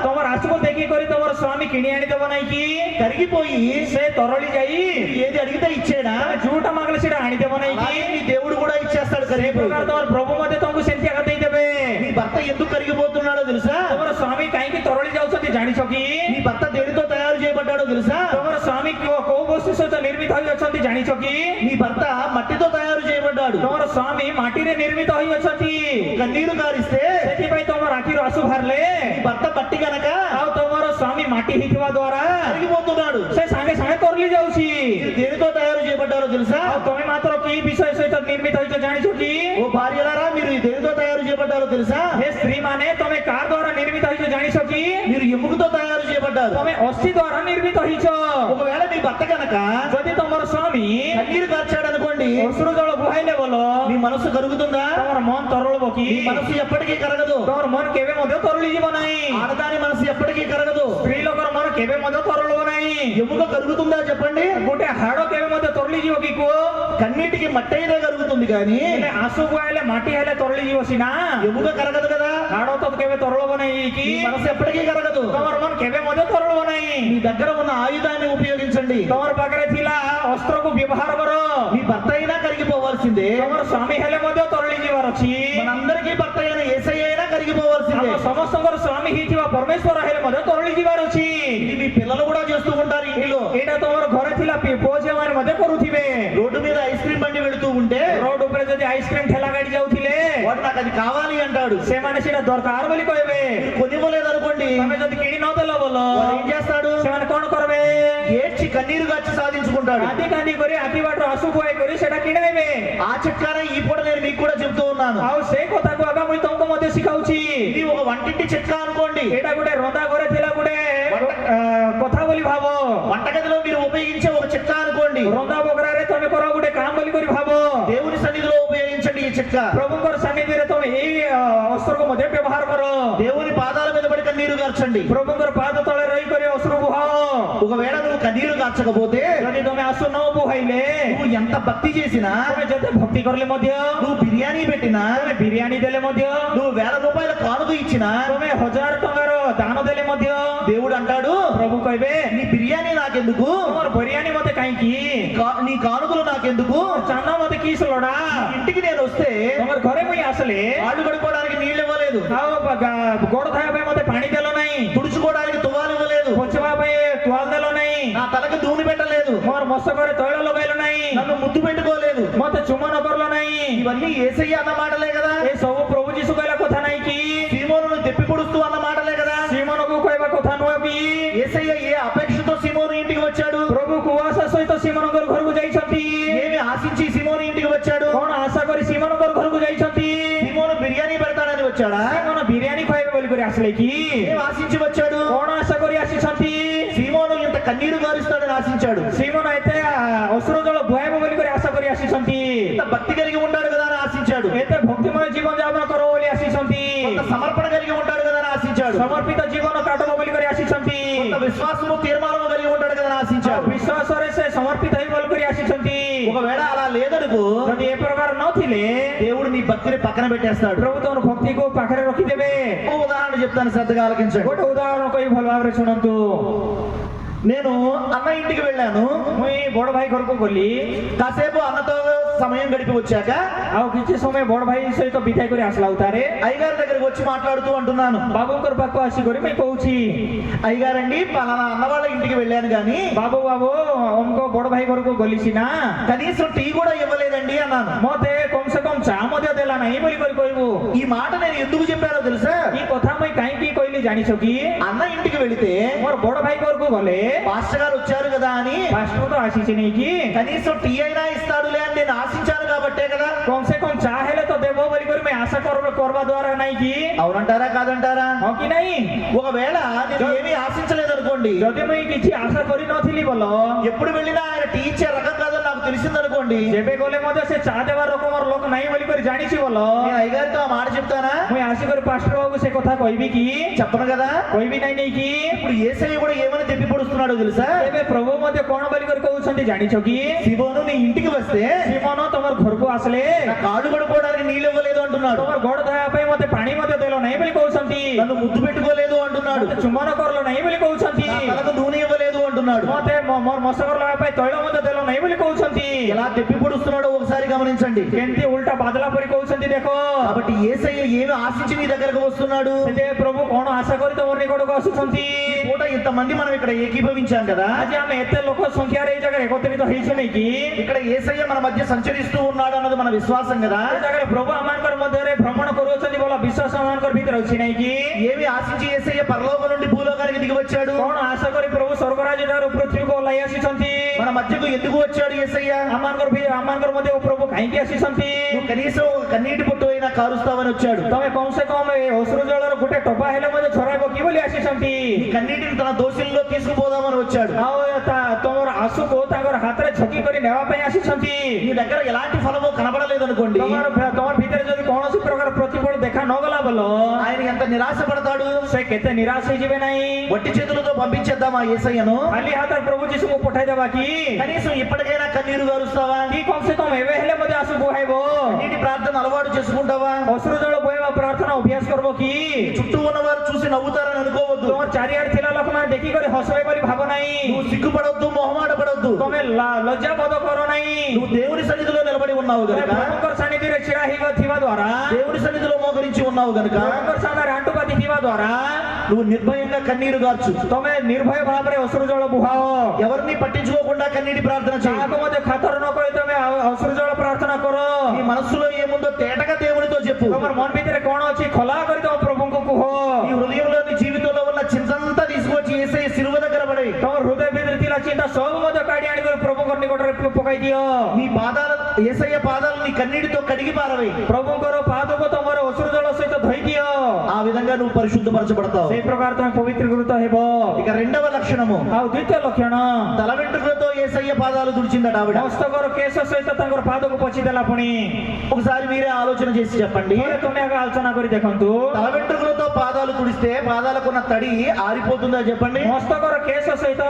ତମର ଆସୁକୁ ଦେଖିକରି ତମର ସ୍ୱାମୀ କିଣି ଆଣିଦେବ ନାହିଁ କି? కరిగిపోయి ସେ ତରଳି ଯାଇ ఏది అడిగితే ఇచ్చేడా? ଯୋଉଟା ମାଗିଲେ ସେଇଟା ଆଣିଦେବ ନାହିଁ କି? అలాగే మీ దేవుడు కూడా ఇచ్చేస్తాడు ସେ కరిగిపోయి. ପ୍ରକାର ତମର ପ୍ରଭୁ ମଧ୍ୟ ତମକୁ ସେମିତି ଆଘାତ ଦେଇଦେବେ. మీ భర్త ఎందుకు కరిగిపోతున్నాడో తెలుసా? ତମର ସ୍ୱାମୀ କାହିଁକି ତରଳି ଯାଉଛନ୍ତି ଜାଣିଛ କି? మీ భర్త దేనితో తయారు చేయబడ్డాడో తెలుసా? ତମର ସ୍ୱାମୀ କୋଉ ବସ୍ତୁ ସହିତ ନିର୍ମିତ ହୋଇଅଛନ୍ତି ଜାଣିଛ କି? మీ భర్త మట్టితో తయారు చేయబడ్డాడు. ତମର ସ୍ୱାମୀ ମାଟିରେ ନିର୍ମିତ ହୋଇଅଛନ୍ତି. కన్నీరు కారిస్తే ସେଥିପାଇଁ ତମର ଆଖିରୁ ଆସୁ ବାହାରିଲେ, మీ భర్త మట్టి కనుక ଆଉ ତମର ସ୍ୱାମୀ ମାଟି ହେଇଥିବା ଦ୍ୱାରା కరిగిపోతున్నాడు. ସେ ସାଙ୍ଗେ ସାଙ୍ଗେ ତରଳି ଯାଉଛି. మీరు దేనితో తయారు చేయబడ్డారో తెలుసా? ଆଉ ତମେ ମାତ୍ର କି ବିଷୟ ସହିତ ନିର୍ମିତ ହୋଇଛ ଜାଣିଛ କି? ఓ భార్యలారా, మీరు దేనితో తయారు చేయబడ్డారో తెలుసా? ହେ ସ୍ତ୍ରୀ ମାନେ ତମେ କାହା ଦ୍ୱାରା ନିର୍ମିତ ହୋଇଛ ଜାଣିଛ କି? మీరు ఎముకతో తయారు చేయబడ్డారు. ତମେ ଅସ୍ଥି ଦ୍ୱାରା ନିର୍ମିତ ହୋଇଛ. ఒకవేళ మీ భర్త కనుక ଯଦି ତମର ସ୍ୱାମୀ కన్నీరు కార్చాడు అనుకోండి, ଅଶ୍ରୁ ଜଳ ବୁହାଇଲେ ବୋଲ, మీ మనసు కరుగుతుందా? ତମର ମନ ତରଳିବ କି? మీ మనసు ఎప్పటికీ కరగదు. ତମର ମନ କେବେ ମଧ୍ୟ ତରଳି ଯିବ ନାହିଁ. ఆడదాని మనసు ఎప్పటికీ కరగదు. ସ୍ତ୍ରୀ ଲୋକର ମନ କେବେ ମଧ୍ୟ ତରଳିବ ନାହିଁ. ఎముక కరుగుతుందా చెప్పండి? ଗୋଟେ ହାଡ଼ କେବେ ମଧ୍ୟ ତରଳି ଯିବ କି କୁହ? కన్నీటికి మట్టి అయినా కరుగుతుంది కానీ ହେଲେ ଆଁସୁ ବୁହାଇଲେ ମାଟି ହେଲେ ତରଳି ଯିବ ସିନା, ఎముక కరగదు కదా. ହାଡ଼ ତ କେବେ ତରଳିବ ନାହିଁ କି? మీ మనసు ఎప్పటికీ కరగదు. ତମର ମନ କେବେ ମଧ୍ୟ ତରଳିବ ନାହିଁ. మీ దగ్గర ఉన్న ఆయుధాన్ని ఉపయోగించండి. ତମର ପାଖରେ ଥିଲା ଅସ୍ତ୍ରକୁ ବ୍ୟବହାର କର. మీ భర్త అయినా కరిగిపోవాల్సిందే. ତମର ସ୍ୱାମୀ ହେଲେ ମଧ୍ୟ ତରଳି ଯିବାର ଅଛି. మనందరికీ భర్త అయిన యేసయ్య అయినా కరిగిపోవాల్సిందే. ଆମ ସମସ୍ତଙ୍କର ସ୍ୱାମୀ ହେଇଥିବା ପରମେଶ୍ୱର ହେଲେ ମଧ୍ୟ ତରଳି ଯିବାର ଅଛି. ఇది మీ పిల్లలు కూడా చేస్తూ ఉంటారు ఇంటిలో. ଏଇଟା ତମର ଘରେ ଥିଲା ପୁଅ ଝିଅମାନେ ମଧ୍ୟ କରୁଥିବେ. రోడ్డు మీద ఐస్ క్రీమ్ బండి వెళుతూ ఉంటే ରୋଡ ଉପରେ ଯଦି ଆଇସ୍କ୍ରିମ ଠେଲା ଗାଡି ଯାଉଥିଲେ, వాడు నాకు అది కావాలి అంటాడు. ସେମାନେ ସେଇଟା ଦରକାର ବୋଲି କହିବେ. మీరు కొనివ్వలేదు అనుకోండి, ତମେ ଯଦି କିଣି ନଦେଲ ବୋଲ, వాడు ఏం చేస్తాడు? ସେମାନେ କଣ କରିବେ? ఏడ్చి కన్నీరు గాచి సాధించుకుంటాడు. କାନ୍ଦି କାନ୍ଦି କରି ଆଖି ବାଟରୁ ଆସୁ ବୁହାଇ କରି ସେଟା କିଣାଇବେ. ఆ చిట్కానే ఈ పూట నేను మీకు కూడా చెప్తూ ఉన్నాను. ଆଉ ସେ କଥାକୁ ଆଗ ମୁଁ ତମକୁ ମଧ୍ୟ ଶିଖାଉଛି. ఇది ఒక వంటింటి చిట్కా అనుకోండి. ଏଇଟା ଗୋଟେ ରନ୍ଧା ଘରେ ଥିଲା ଗୋଟେ କଥା ବୋଲି ଭାବ. వంటగదిలో మీరు ఉపయోగించే ఒక చిట్కా అనుకోండి. ରନ୍ଧା ବଗରାରେ ତମେ କର ଗୋଟେ କାମ ବୋଲି କରି ଭାବ. దేవుని సన్నిధిలో ఉపయోగించండి ఈ చిట్కా. ପ୍ରଭୁଙ୍କର ସାନ୍ନିଧ୍ୟରେ ତମେ ଏଇ ଅସ୍ତ୍ରକୁ ମଧ୍ୟ ବ୍ୟବହାର କର. దేవుని పాదాల మీద పడి కన్నీరు గార్చండి. ପ୍ରଭୁଙ୍କର ପାଦ ତଳେ ରହିକରି ଅସ୍ତ୍ର ବୁହାଅ. ఒకవేళ నువ్వు కన్నీరు గార్చకపోతే, ଯଦି ତମେ ଆସୁ ନ ବୁହାଇଲେ, నువ్వు ఎంత భక్తి చేసినా, ତମେ ଯେତେ ଭକ୍ତି କରିଲେ ମଧ୍ୟ, నువ్వు బిర్యానీ పెట్టినా, ତମେ ବିରିୟାନୀ ଦେଲେ ମଧ୍ୟ, నువ్వు 1000 రూపాయల కానుక ఇచ్చినా, ତମେ 1000 ଟଙ୍କାର ଦାନ ଦେଲେ ମଧ୍ୟ, దేవుడు అంటాడు, ପ୍ରଭୁ କହିବେ నీ బిర్యానీ నాకెందుకు, ତମର ବିରିୟାନୀ ମତେ କାହିଁକି, నీ కానుకలు నాకెందుకు, ଚାନ ମତେ କିସ ଲୋଡ଼ା, ఇంటికి నేను వస్తే ତମର ଘରେ ମୁଇଁ ଆସିଲେ కాళ్ళు కడుక్కోవడానికి నీళ్ళు ఇవ్వలేదు, ଆଉ ଗୋଡ଼ ଧୋଇବା ପାଇଁ ମତେ ପାଣି ଦେଲ ନାହିଁ, తుడుచుకోవడానికి తువాలు ఇవ్వలేదు, ପୋଛିବା ପାଇଁ ତୁଆଲ ଦେଲ ନାହିଁ, నా తలకు దూని పెట్టలేదు, ମୋର ମସ୍ତକରେ ତୈଳ ଲଗାଇଲ ନାହିଁ, నన్ను ముద్దు పెట్టుకోలేదు. ମତେ ଚୁମ୍ବନ କରଲ ନାହିଁ. ఇవన్నీ యేసయ్య అన్న మాటలే కదా. ଏ ସବୁ ପ୍ରଭୁ ଯୀଶୁ କହିଲା କଥା ନାହିଁ କି? సీమోనును తెప్పి పొడుస్తూ అన్న మాటలే కదా. ସୀମନକୁ କହିବା କଥା ନୁହେଁ କି? యేసయ్య ఏ అపేక్షతో సీమోను ఇంటికి వచ్చాడు? ପ୍ରଭୁ କୋଉ ଆଶା ସହିତ ସୀମନଙ୍କର ଘରକୁ ଯାଇଛନ୍ତି? ఏమి ఆశించి సీమోను ఇంటికి వచ్చాడు? କଣ ଆଶା କରି ସୀମନଙ୍କର ଘରକୁ ଯାଇଛନ୍ତି? సీమోను బిర్యానీ పెడతాడని వచ్చాడా? ସୀମନ ବିରିୟାନୀ ଖାଇବେ ବୋଲି କରି ଆସିଲେ କି? ఏం ఆశించి వచ్చాడు? କଣ ଆଶା କରି ଆସିଛନ୍ତି? సీమోను ఇంత కన్నీరు గారుస్తాడని ఆశించాడు. ସୀମନ ଏତେ విశ్వాసము తీర్మానము కలిగి ఉంటాడు కదా ఆశించాడు. ବିଶ୍ୱାସରେ ସେ ସମର୍ପିତ ହେଇ ଭଲ କରି ଆସିଛନ୍ତି। ఒకవేళ అలా లేదనుకో ଯଦି ଏ ପ୍ରକାର ନଥିଲେ దేవుడు నీ భక్తిని పక్కన పెట్టేస్తాడు. ପ୍ରଭୁ ତମର ଭକ୍ତିକୁ ପାଖରେ ରଖିଦେବେ। ఓ ఉదాహరణ చెప్తాను, శ్రద్ధగా ఆలకించండి. ଗୋଟେ ଉଦାହରଣ କହି ଭଲ ଭାବରେ ଶୁଣନ୍ତୁ। నేను అన్న ఇంటికి వెళ్ళాను. ମୁଇଁ ବଡ ଭାଇ ଘରକୁ ଗଲି। కాసేపు అన్నతో సమయం గడిపి వచ్చాక ଆଉ କିଛି ସମୟ ବଡ ଭାଇ ସହିତ ବିଦାୟ କରି ଆସିଲା ଉତାରେ అయ్యగారి దగ్గరికి వచ్చి మాట్లాడుతూ అంటున్నాను, ବାବୁଙ୍କର ପାଖକୁ ଆସିକରି ମୁଇଁ କହୁଛି, అయ్యగారండి పలానా అన్న వాళ్ళ ఇంటికి వెళ్ళాను గాని ବାବୁ ଅମକ ବଡ ଭାଇ ଘରକୁ ଗଲି ସିନା కనీసం టీ కూడా ఇవ్వలేదండి అన్నాను. ମତେ କମ ସେ କମ ଚା ମଧ୍ୟ ଦେଲା ନାହିଁ ବୋଲି କରି କହିବୁ। ఈ మాట నేను ఎందుకు చెప్పానో తెలుసా? ఈ କଥା ମୁଇଁ କାହିଁକି କହିଲି ଜାଣିଛ କି? అన్న ఇంటికి వెళితే ମୋର ବଡ ଭାଇ ଘରକୁ ଗଲେ పాస్టర్ గారు వచ్చారు కదా అని ପାଷ୍ଟର ତ ଆସିଛି ନେଇକି కనీసం టీ అయినా ఇస్తాడులే అని నేను ఆశించాను కాబట్టే కదా. କମ ସେ କମ ଚା ହେଲେ ତ ଦେବ ବୋଲି କରି ମୁଇଁ ଆଶା କରିବା ଦ୍ୱାରା ନାହିଁ କି? అవునంటారా కాదంటారా? ହଁ କି ନାହିଁ? ఒకవేళ నేను ఏమీ ఆశించలేదు అనుకోండి, ଯଦି ମୁଇଁ କିଛି ଆଶା କରିନଥିଲି ବୋଲ ఎప్పుడు వెళ్ళినా ఆయన టీ ఇచ్చే రకం కాదని నాకు తెలిసిందనుకోండి, ଯେବେ ଗଲେ ମଧ୍ୟ ସେ ଚା ଦେବାର ରକମର ଲୋକ ନାହିଁ ବୋଲି କରି ଜାଣିଛି ବୋଲ నేను అయ్యగారితో ఆ మాట చెప్తానా? ମୁଇଁ ଆସିକରି ପାଷ୍ଟର ବାବୁ ସେ କଥା କହିବି କି? చెప్పను కదా. କହିବି ନାହିଁ ନେଇକି? ఇప్పుడు యేసయ్య కూడా ఏమని తెప్పి పొడుస్తున్నాడో తెలుసా? ଏବେ ପ୍ରଭୁ ମଧ୍ୟ କଣ ବୋଲି କରି କହୁଛନ୍ତି ଜାଣିଛ କି? శివోను నీ ఇంటికి వస్తే ସିମୋନ ତମର ଘରକୁ ଆସିଲେ నా కాళ్ళు పడుకోవడానికి నీళ్ళు ఇవ్వలేదు అంటున్నాడు. ତମର ଗୋଡ ଧୋଇବା ପାଇଁ ମତେ ପାଣି ମଧ୍ୟ ଦେଲ ନାହିଁ ବୋଲି କହୁଛନ୍ତି। నన్ను ముద్దు పెట్టుకోలేదు అంటున్నాడు. ମତେ ଚୁମ୍ବନ କରଲ ନାହିଁ ବୋଲି କହୁଛନ୍ତି। నా తలకు నూనె ఇవ్వలేదు అంటున్నాడు. ମତେ ମୋର ମସ୍ତକ ଲଗାଇବା ପାଇଁ ତୈଳ ମଧ୍ୟ ଦେଲ ନାହିଁ ବୋଲି କହୁଛନ୍ତି। ఎలా తెప్పి పొడుస్తున్నాడో ఒకసారి గమనించండి. କେମିତି ଉଲ୍ଟା ବାଦଲା ପରି କହୁଛନ୍ତି ଦେଖ। కాబట్టి యేసయ్య ఏమి ఆశించి నీ దగ్గరకు వస్తున్నాడు? ସେଥିପାଇଁ ପ୍ରଭୁ କଣ ଆଶା କରି ତମର ନିକଟକୁ ଆସୁଛନ୍ତି? ఈ పూట ఇంతమంది మనం ఇక్కడ ఏకీభవించాం కదా. ଆଜି ଆମେ ଏତେ ଲୋକ ସଂଖ୍ୟାରେ ଏଇ ଜାଗାରେ ଏକତ୍ରିତ ହେଇଛୁ ନେଇକି ఇక్కడ యేసయ్య మన మధ్య సంచరిస్తూ ఉన్నాడు అన్నది మన విశ్వాసం కదా. ଏ ଜାଗାରେ ପ୍ରଭୁ ଆମମାନଙ୍କର ମଧ୍ୟରେ ଭ୍ରମଣ କରୁଅଛନ୍ତି ବୋଲ ବିଶ୍ୱାସ ଆମମାନଙ୍କର ଭିତରେ ଅଛି ନାଇକି? ఏమి ఆశించి యేసయ్య పరలోకం నుండి భూలోకానికి దిగి వచ్చాడు? କଣ ଆଶା କରି ପ୍ରଭୁ ସ୍ୱର୍ଗରାଜ୍ୟ ଠାରୁ ପୃଥିବୀକୁ ଓହ୍ଲାଇ ଆସିଛନ୍ତି? మన మధ్యకు ఎందుకు వచ్చాడు యేసయ్య? ଆମମାନଙ୍କର ମଧ୍ୟ ପ୍ରଭୁ କାହିଁକି ଆସିଛନ୍ତି? నువ్వు కనీసం ఒక కన్నీటి పొట్టు అయినా కారుస్తావని వచ్చాడు. ତମେ କମ ସେ କମ ଏ ଅଶ୍ରୁ ଜଳର ଗୋଟେ ଟୋପା ହେଲେ ମଧ୍ୟ ଛରାଇବ କି ବୋଲି ଆସିଛନ୍ତି? ఈ కన్నీటిని తన దోషుల్లో తీసుకుపోదామని వచ్చాడు. ଆଉ ତମର ଆଶୁକୁ ତାଙ୍କର ହାତରେ ଝକି କରି ନେବା ପାଇଁ ଆସିଛନ୍ତି। నీ దగ్గర ఎలాంటి ఫలము కనబడలేదు అనుకోండి, ତମର ଭିତରେ ଯଦି କୌଣସି ପ୍ରକାର ପ୍ରତିଫଳ ଦେଖା ନଗଲା ବୋଲ ఆయన ఎంత నిరాశ పడతాడు? ସେ କେତେ ନିରାଶ ହେଇଯିବେ ନାହିଁ। వట్టి చేతులతో పంపించేద్దామా యేసయ్యను? ଖାଲି ହାତରେ ପ୍ରଭୁ ଯୀଶୁକୁ ପଠାଇଦେବା କି? కనీసం ఇప్పటికైనా కన్నీరు గారుస్తావా? କି କମ ସେ କମ ଏବେ ହେଲେ ମଧ୍ୟ ଆଶୁ ବୁହାଇବ? నీటి ప్రార్థన అలవాటు చేసుకుంటావా? ଅଶ୍ରୁ ଜଳ ବୋହିବା ପ୍ରାର୍ଥନା ଅଭ୍ୟାସ କରିବ କି? చుట్టూ ఉన్నవారు చూసి నవ్వుతారని అనుకోవద్దు. ତମର ଚାରିଆଡେ ଥିଲା ଲୋକମାନେ ଦେଖିକରି ହସବେ ବୋଲି ଭାବ ନାହିଁ। నువ్వు సిగ్గుపడొద్దు, మొహమాట పడొద్దు. ତମେ ଲଜ୍ଜା ବୋଧ କର ନାହିଁ। నువ్వు దేవుని సన్నిధిలో నిలబడి ఉన్నావు ତମେ గనుక, ପ୍ରଭୁଙ୍କର ସାନ୍ନିଧ୍ୟରେ ଛିଡା ହେଇଥିବା ଦ୍ୱାରା దేవుని సన్నిధిలో మోకరించి ఉన్నావు గనుక ପ୍ରଭୁଙ୍କର ସାମ୍ନାରେ ଆଣ୍ଠୁ ପାତି ଥିବା ଦ୍ୱାରା నువ్వు నిర్భయంగా కన్నీరు గార్చు. ତମେ ନିର୍ଭୟ ଭାବରେ ଅଶ୍ରୁ ଜଳ ବୁହାଅ। ఎవరిని పట్టించుకోకుండా కన్నీటి ప్రార్థన చేయి. କାହାକୁ ମଧ୍ୟ ଖାତର ନ କରି ତମେ ଅଶ୍ରୁ ଜଳ ପ୍ରାର୍ଥନା କର। నీ మనస్సులో ఏముందో తేటగా దేవునితో చెప్పు. ତମର ମନ ଭିତରେ କଣ ଅଛି ଖୋଲା କରି ତମ ପ୍ରଭୁଙ୍କୁ କୁହ। నీ హృదయంలో నీ జీవితంలో ఉన్న చింతంతా తీసుకొచ్చి యేసయ్య శిలువ దగ్గర పడే. ତମ ହୃଦୟ ଭିତରେ ଥିଲା ଚିନ୍ତା ସବୁ ମଧ୍ୟ କାଢି ଆଣିକରି ପ୍ରଭୁଙ୍କ ନିକଟରେ ପକାଇ ଦିଅ। నీ పాదాల యేసయ్య పాదాలు నీ కన్నీటితో కడిగి పారవేయి. ପ୍ରଭୁଙ୍କର ପାଦକୁ ତମର ଅଶ୍ରୁ ଜଳ ସହିତ ଧୋଇ ଦିଅ। ఆ విధంగా నువ్వు పరిశుద్ధపరచబడతావు. ସେଇ ପ୍ରକାର ତମେ ପବିତ୍ରୀକୃତ ହେବ। ఇక రెండవ లక్షణము, ଆଉ ଦ୍ୱିତୀୟ ଲକ୍ଷଣ, తల వెంట్రుకలతో యేసయ్య పాదాలు తుడిచిందట ఆవిడ. ମସ୍ତକର କେଶ ସହିତ ତାଙ୍କର ପାଦକୁ ପୋଛି ଦେଲା। ପୁଣି ఒకసారి మీరే ఆలోచన చేసి చెప్పండి. ଥରେ ତୁମେ ଆଗ ଆଲୋଚନା କରି ଦେଖନ୍ତୁ। తల వెంట్రుకలతో పాదాలు తుడిస్తే పాదాలకున్న తడి ఆరిపోతుందా చెప్పండి? ମସ୍ତକର କେଶ ସହିତ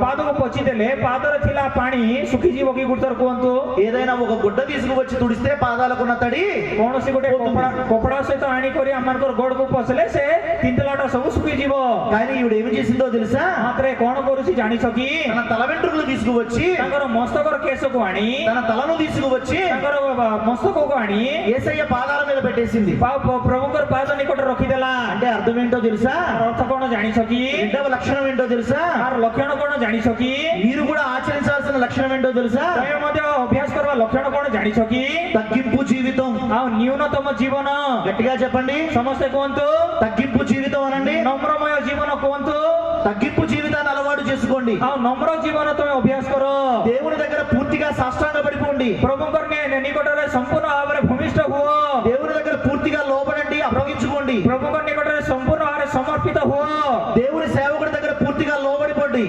ପାଦକୁ ପୋଛି ଦେଲେ ପାଦରେ ଥିଲା ପାଣି ଶୁଖିଯିବ କି? ଗୁରୁତର କୁହନ୍ତୁ। ఏదైనా ఒక గుడ్డ తీసుకువచ్చి తుడిస్తే పాదాలకున్న తడి କୌଣସି ଗୋଟେ କପଡା ସହିତ ଆଣିକରି ଆମମାନଙ୍କର ଗୋଡକୁ ପୋଛିଲେ ସେ ତିନ୍ତଲାଟା ସବୁ ଶୁଖିଯିବ। కానీ ఈవిడ ఏమి చేసిందో తెలుసా? ମାତ୍ର କଣ କରୁଛି ଜାଣିଛ କି? తన తల వెంట్రుకలు తీసుకువచ్చి ତାଙ୍କର ମସ୍ତକର କେଶକୁ ଆଣି తన తలను తీసుకువచ్చి ତାଙ୍କର ମସ୍ତକକୁ ଆଣି యేసయ్య పాదాల మీద పెట్టేసింది. ପ୍ରଭୁଙ୍କର ପାଦ ନିକଟରେ ରଖିଦେଲା। అంటే అర్థం ఏంటో తెలుసా? ତାର ଅର୍ଥ କଣ ଜାଣିଛ କି? రెండవ లక్షణం ఏంటో తెలుసా? ତାର ଲକ୍ଷଣ କଣ ଜାଣିଛ କି? మీరు కూడా ఆచరించాల్సిన లక్షణం ఏంటో తెలుసా? ତମେ ମଧ୍ୟ ଅଭ୍ୟାସ କରିବା ଲକ୍ଷଣ କଣ ଜାଣିଛ କି? తగ్గింపు జీవితం. ଆଉ ନ୍ୟୁନତମ ଜୀବନ। గట్టిగా చెప్పండి. ସମସ୍ତେ କୁହନ୍ତୁ। తగ్గింపు జీవితం అనండి. ନମ୍ରମୟ ଜୀବନ କୁହନ୍ତୁ। తగ్గింపు జీవితాన్ని అలవాటు చేసుకోండి. ଆଉ ନମ୍ର ଜୀବନ ତମେ ଅଭ୍ୟାସ କର। దేవుని దగ్గర పూర్తిగా సాష్టాంగ పడిపోండి. ପ୍ରଭୁଙ୍କର ନିକଟରେ ସମ୍ପୂର୍ଣ୍ଣ ଭାବରେ ଭୂମିଷ୍ଠ ହୁଅ। దేవుని దగ్గర పూర్తిగా లోబడండి, అప్పగించుకోండి. ପ୍ରଭୁଙ୍କ ନିକଟରେ ସମ୍ପୂର୍ଣ୍ଣ ଭାବରେ ସମର୍ପିତ ହୁଅ। దేవుని సేవకుడి దగ్గర పూర్తిగా లోబడిపోండి.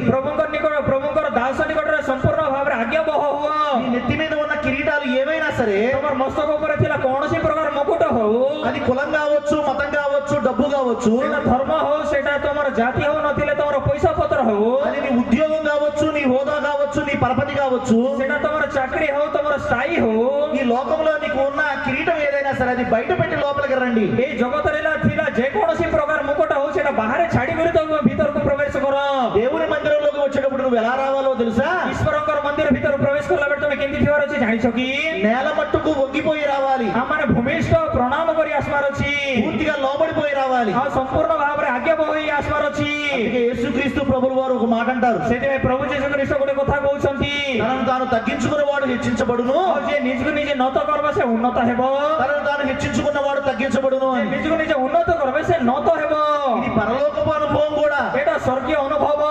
ପ୍ରଭୁଙ୍କର ଦାସ ନିକଟରେ ସମ୍ପୂର୍ଣ୍ଣ ଭାବରେ ଆଜ୍ଞାବହ ହୁଅ। మీ నెత్తి మీద ఉన్న కిరీటాలు ఏమైనా సరే, ତମର ମସ୍ତକ ଉପରେ ଥିଲା କୌଣସି ପ୍ରକାର ମୁକୁଟ ହଉ, అది కులం కావచ్చు, మతం కావచ్చు, డబ్బు కావచ్చు, ସେଟା ଧର୍ମ ହଉ, ସେଟା ତମର ଜାତି ହଉ, ନଥିଲେ ତମର ପଇସା ପତ୍ର ହଉ, అది నీ ఉద్యోగం కావచ్చు, నీ హోదా కావచ్చు, నీ పరపతి కావచ్చు, ସେଟା ତମର ଚାକିରି ହଉ, ତମର ସ୍ଥାୟୀ ହଉ, ఈ లోకంలో నీకు ఉన్న కిరీటం ఏదైనా సరే అది బయట పెట్టి లోపలికి రండి. এই জগତରେ ଥିଲା ଯେକୌଣସି ପ୍ରକାର ମୁକୁଟ ହଉ ସେଟା ବାହାରେ ଛାଡିକରି ତମ ଭିତରକୁ ପ୍ରବେଶ କର। దేవుని మందిరంలోకి వచ్చేటప్పుడు నువ్వు ఎలా రావాలో తెలుసా? ଈଶ୍ୱରଙ୍କର ମନ୍ଦିର ଭିତରୁ ପ୍ରବେଶ କଲା ବେଳେ ତମେ କେମିତି ଥିବାର ଅଛି ଜାଣିଛ କି? నేల మట్టుకు వంగిపోయి రావాలి, ଆମମାନେ ଭୂମିଷ୍ଠ ପ୍ରଣାମ କରି ଆସିବାର ଅଛି, పూర్తిగా లోబడిపోయి రావాలి. ଆଉ ସମ୍ପୂର୍ଣ୍ଣ ଭାବରେ ଆଜ୍ଞା ହୋଇ ଆସିବାର ଅଛି। అందుకే యేసుక్రీస్తు ప్రభువు వారు ఒక మాట అంటారు, ସେଥିପାଇଁ ପ୍ରଭୁ ଯୀଶୁ ଖ୍ରୀଷ୍ଟ ଗୋଟେ କଥା କହୁଛନ୍ତି, తనను తాను తగ్గించుకున్నవాడు హెచ్చించబడును, ଆଉ ଯିଏ ନିଜକୁ ନିଜେ নত କରିବ ସେ ଉନ୍ନତ ହେବ, తనను తాను హెచ్చించుకున్నవాడు తగ్గించబడును ଯିଏ అని. ନିଜକୁ ନିଜେ ଉନ୍ନତ କରିବ ସେ নত ହେବ। ఇది పరలోకపు అనుభవం కూడా. ଏଇଟା ସ୍ୱର୍ଗୀୟ ଅନୁଭବ।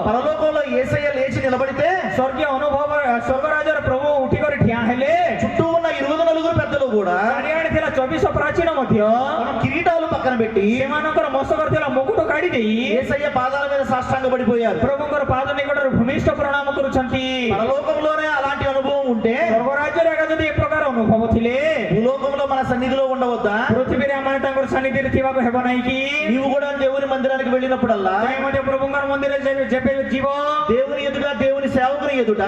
పరలోకంలో యేసయ్య లేచి నిలబడితే ସ୍ୱର୍ଗୀୟ ଅନୁଭବ ସ୍ୱର୍ଗରାଜର ପ୍ରଭୁ ଉଠିକରି ଠିଆ ହେଲେ చుట్టూ ఉన్న 24 పెద్దలు కూడా ଚାରିଆଡେ ଥିଲା 24 ପ୍ରାଚୀନ ମଧ୍ୟ తమ కిరీటాలు పక్కన పెట్టి ସେମାନଙ୍କର ମସ୍ତକରେ ଥିଲା ମୁକୁଟ କାଢି ଦେଇ యేసయ్య పాదాల మీద సాష్టాంగ పడిపోయారు. ପ୍ରଭୁଙ୍କର ପାଦ ନିକଟରେ ଭୂମିଷ୍ଠ ପ୍ରଣାମ କରୁଛନ୍ତି। పరలోకంలోనే అలాంటి అనుభవం ఉంటే ସ୍ୱର୍ଗରାଜ୍ୟରେ ଏକା ଯଦି ଏ ପ୍ରକାର ଅନୁଭବ ଥିଲେ భూలోకంలో మన సన్నిధిలో ఉండవద్దా? ପୃଥିବୀରେ ଆମେ ତାଙ୍କର ସାନ୍ନିଧ୍ୟରେ ଥିବାକୁ ହେବ ନାହିଁ କି? నీవు కూడా దేవుని మందిరానికి వెళ్ళినప్పుడల్లా ତମେ ମଧ୍ୟ ପ୍ରଭୁଙ୍କର ମନ୍ଦିରରେ ଯେବେ ଯିବ దేవుని ఎదుట, దేవుని సేవకుని ఎదుట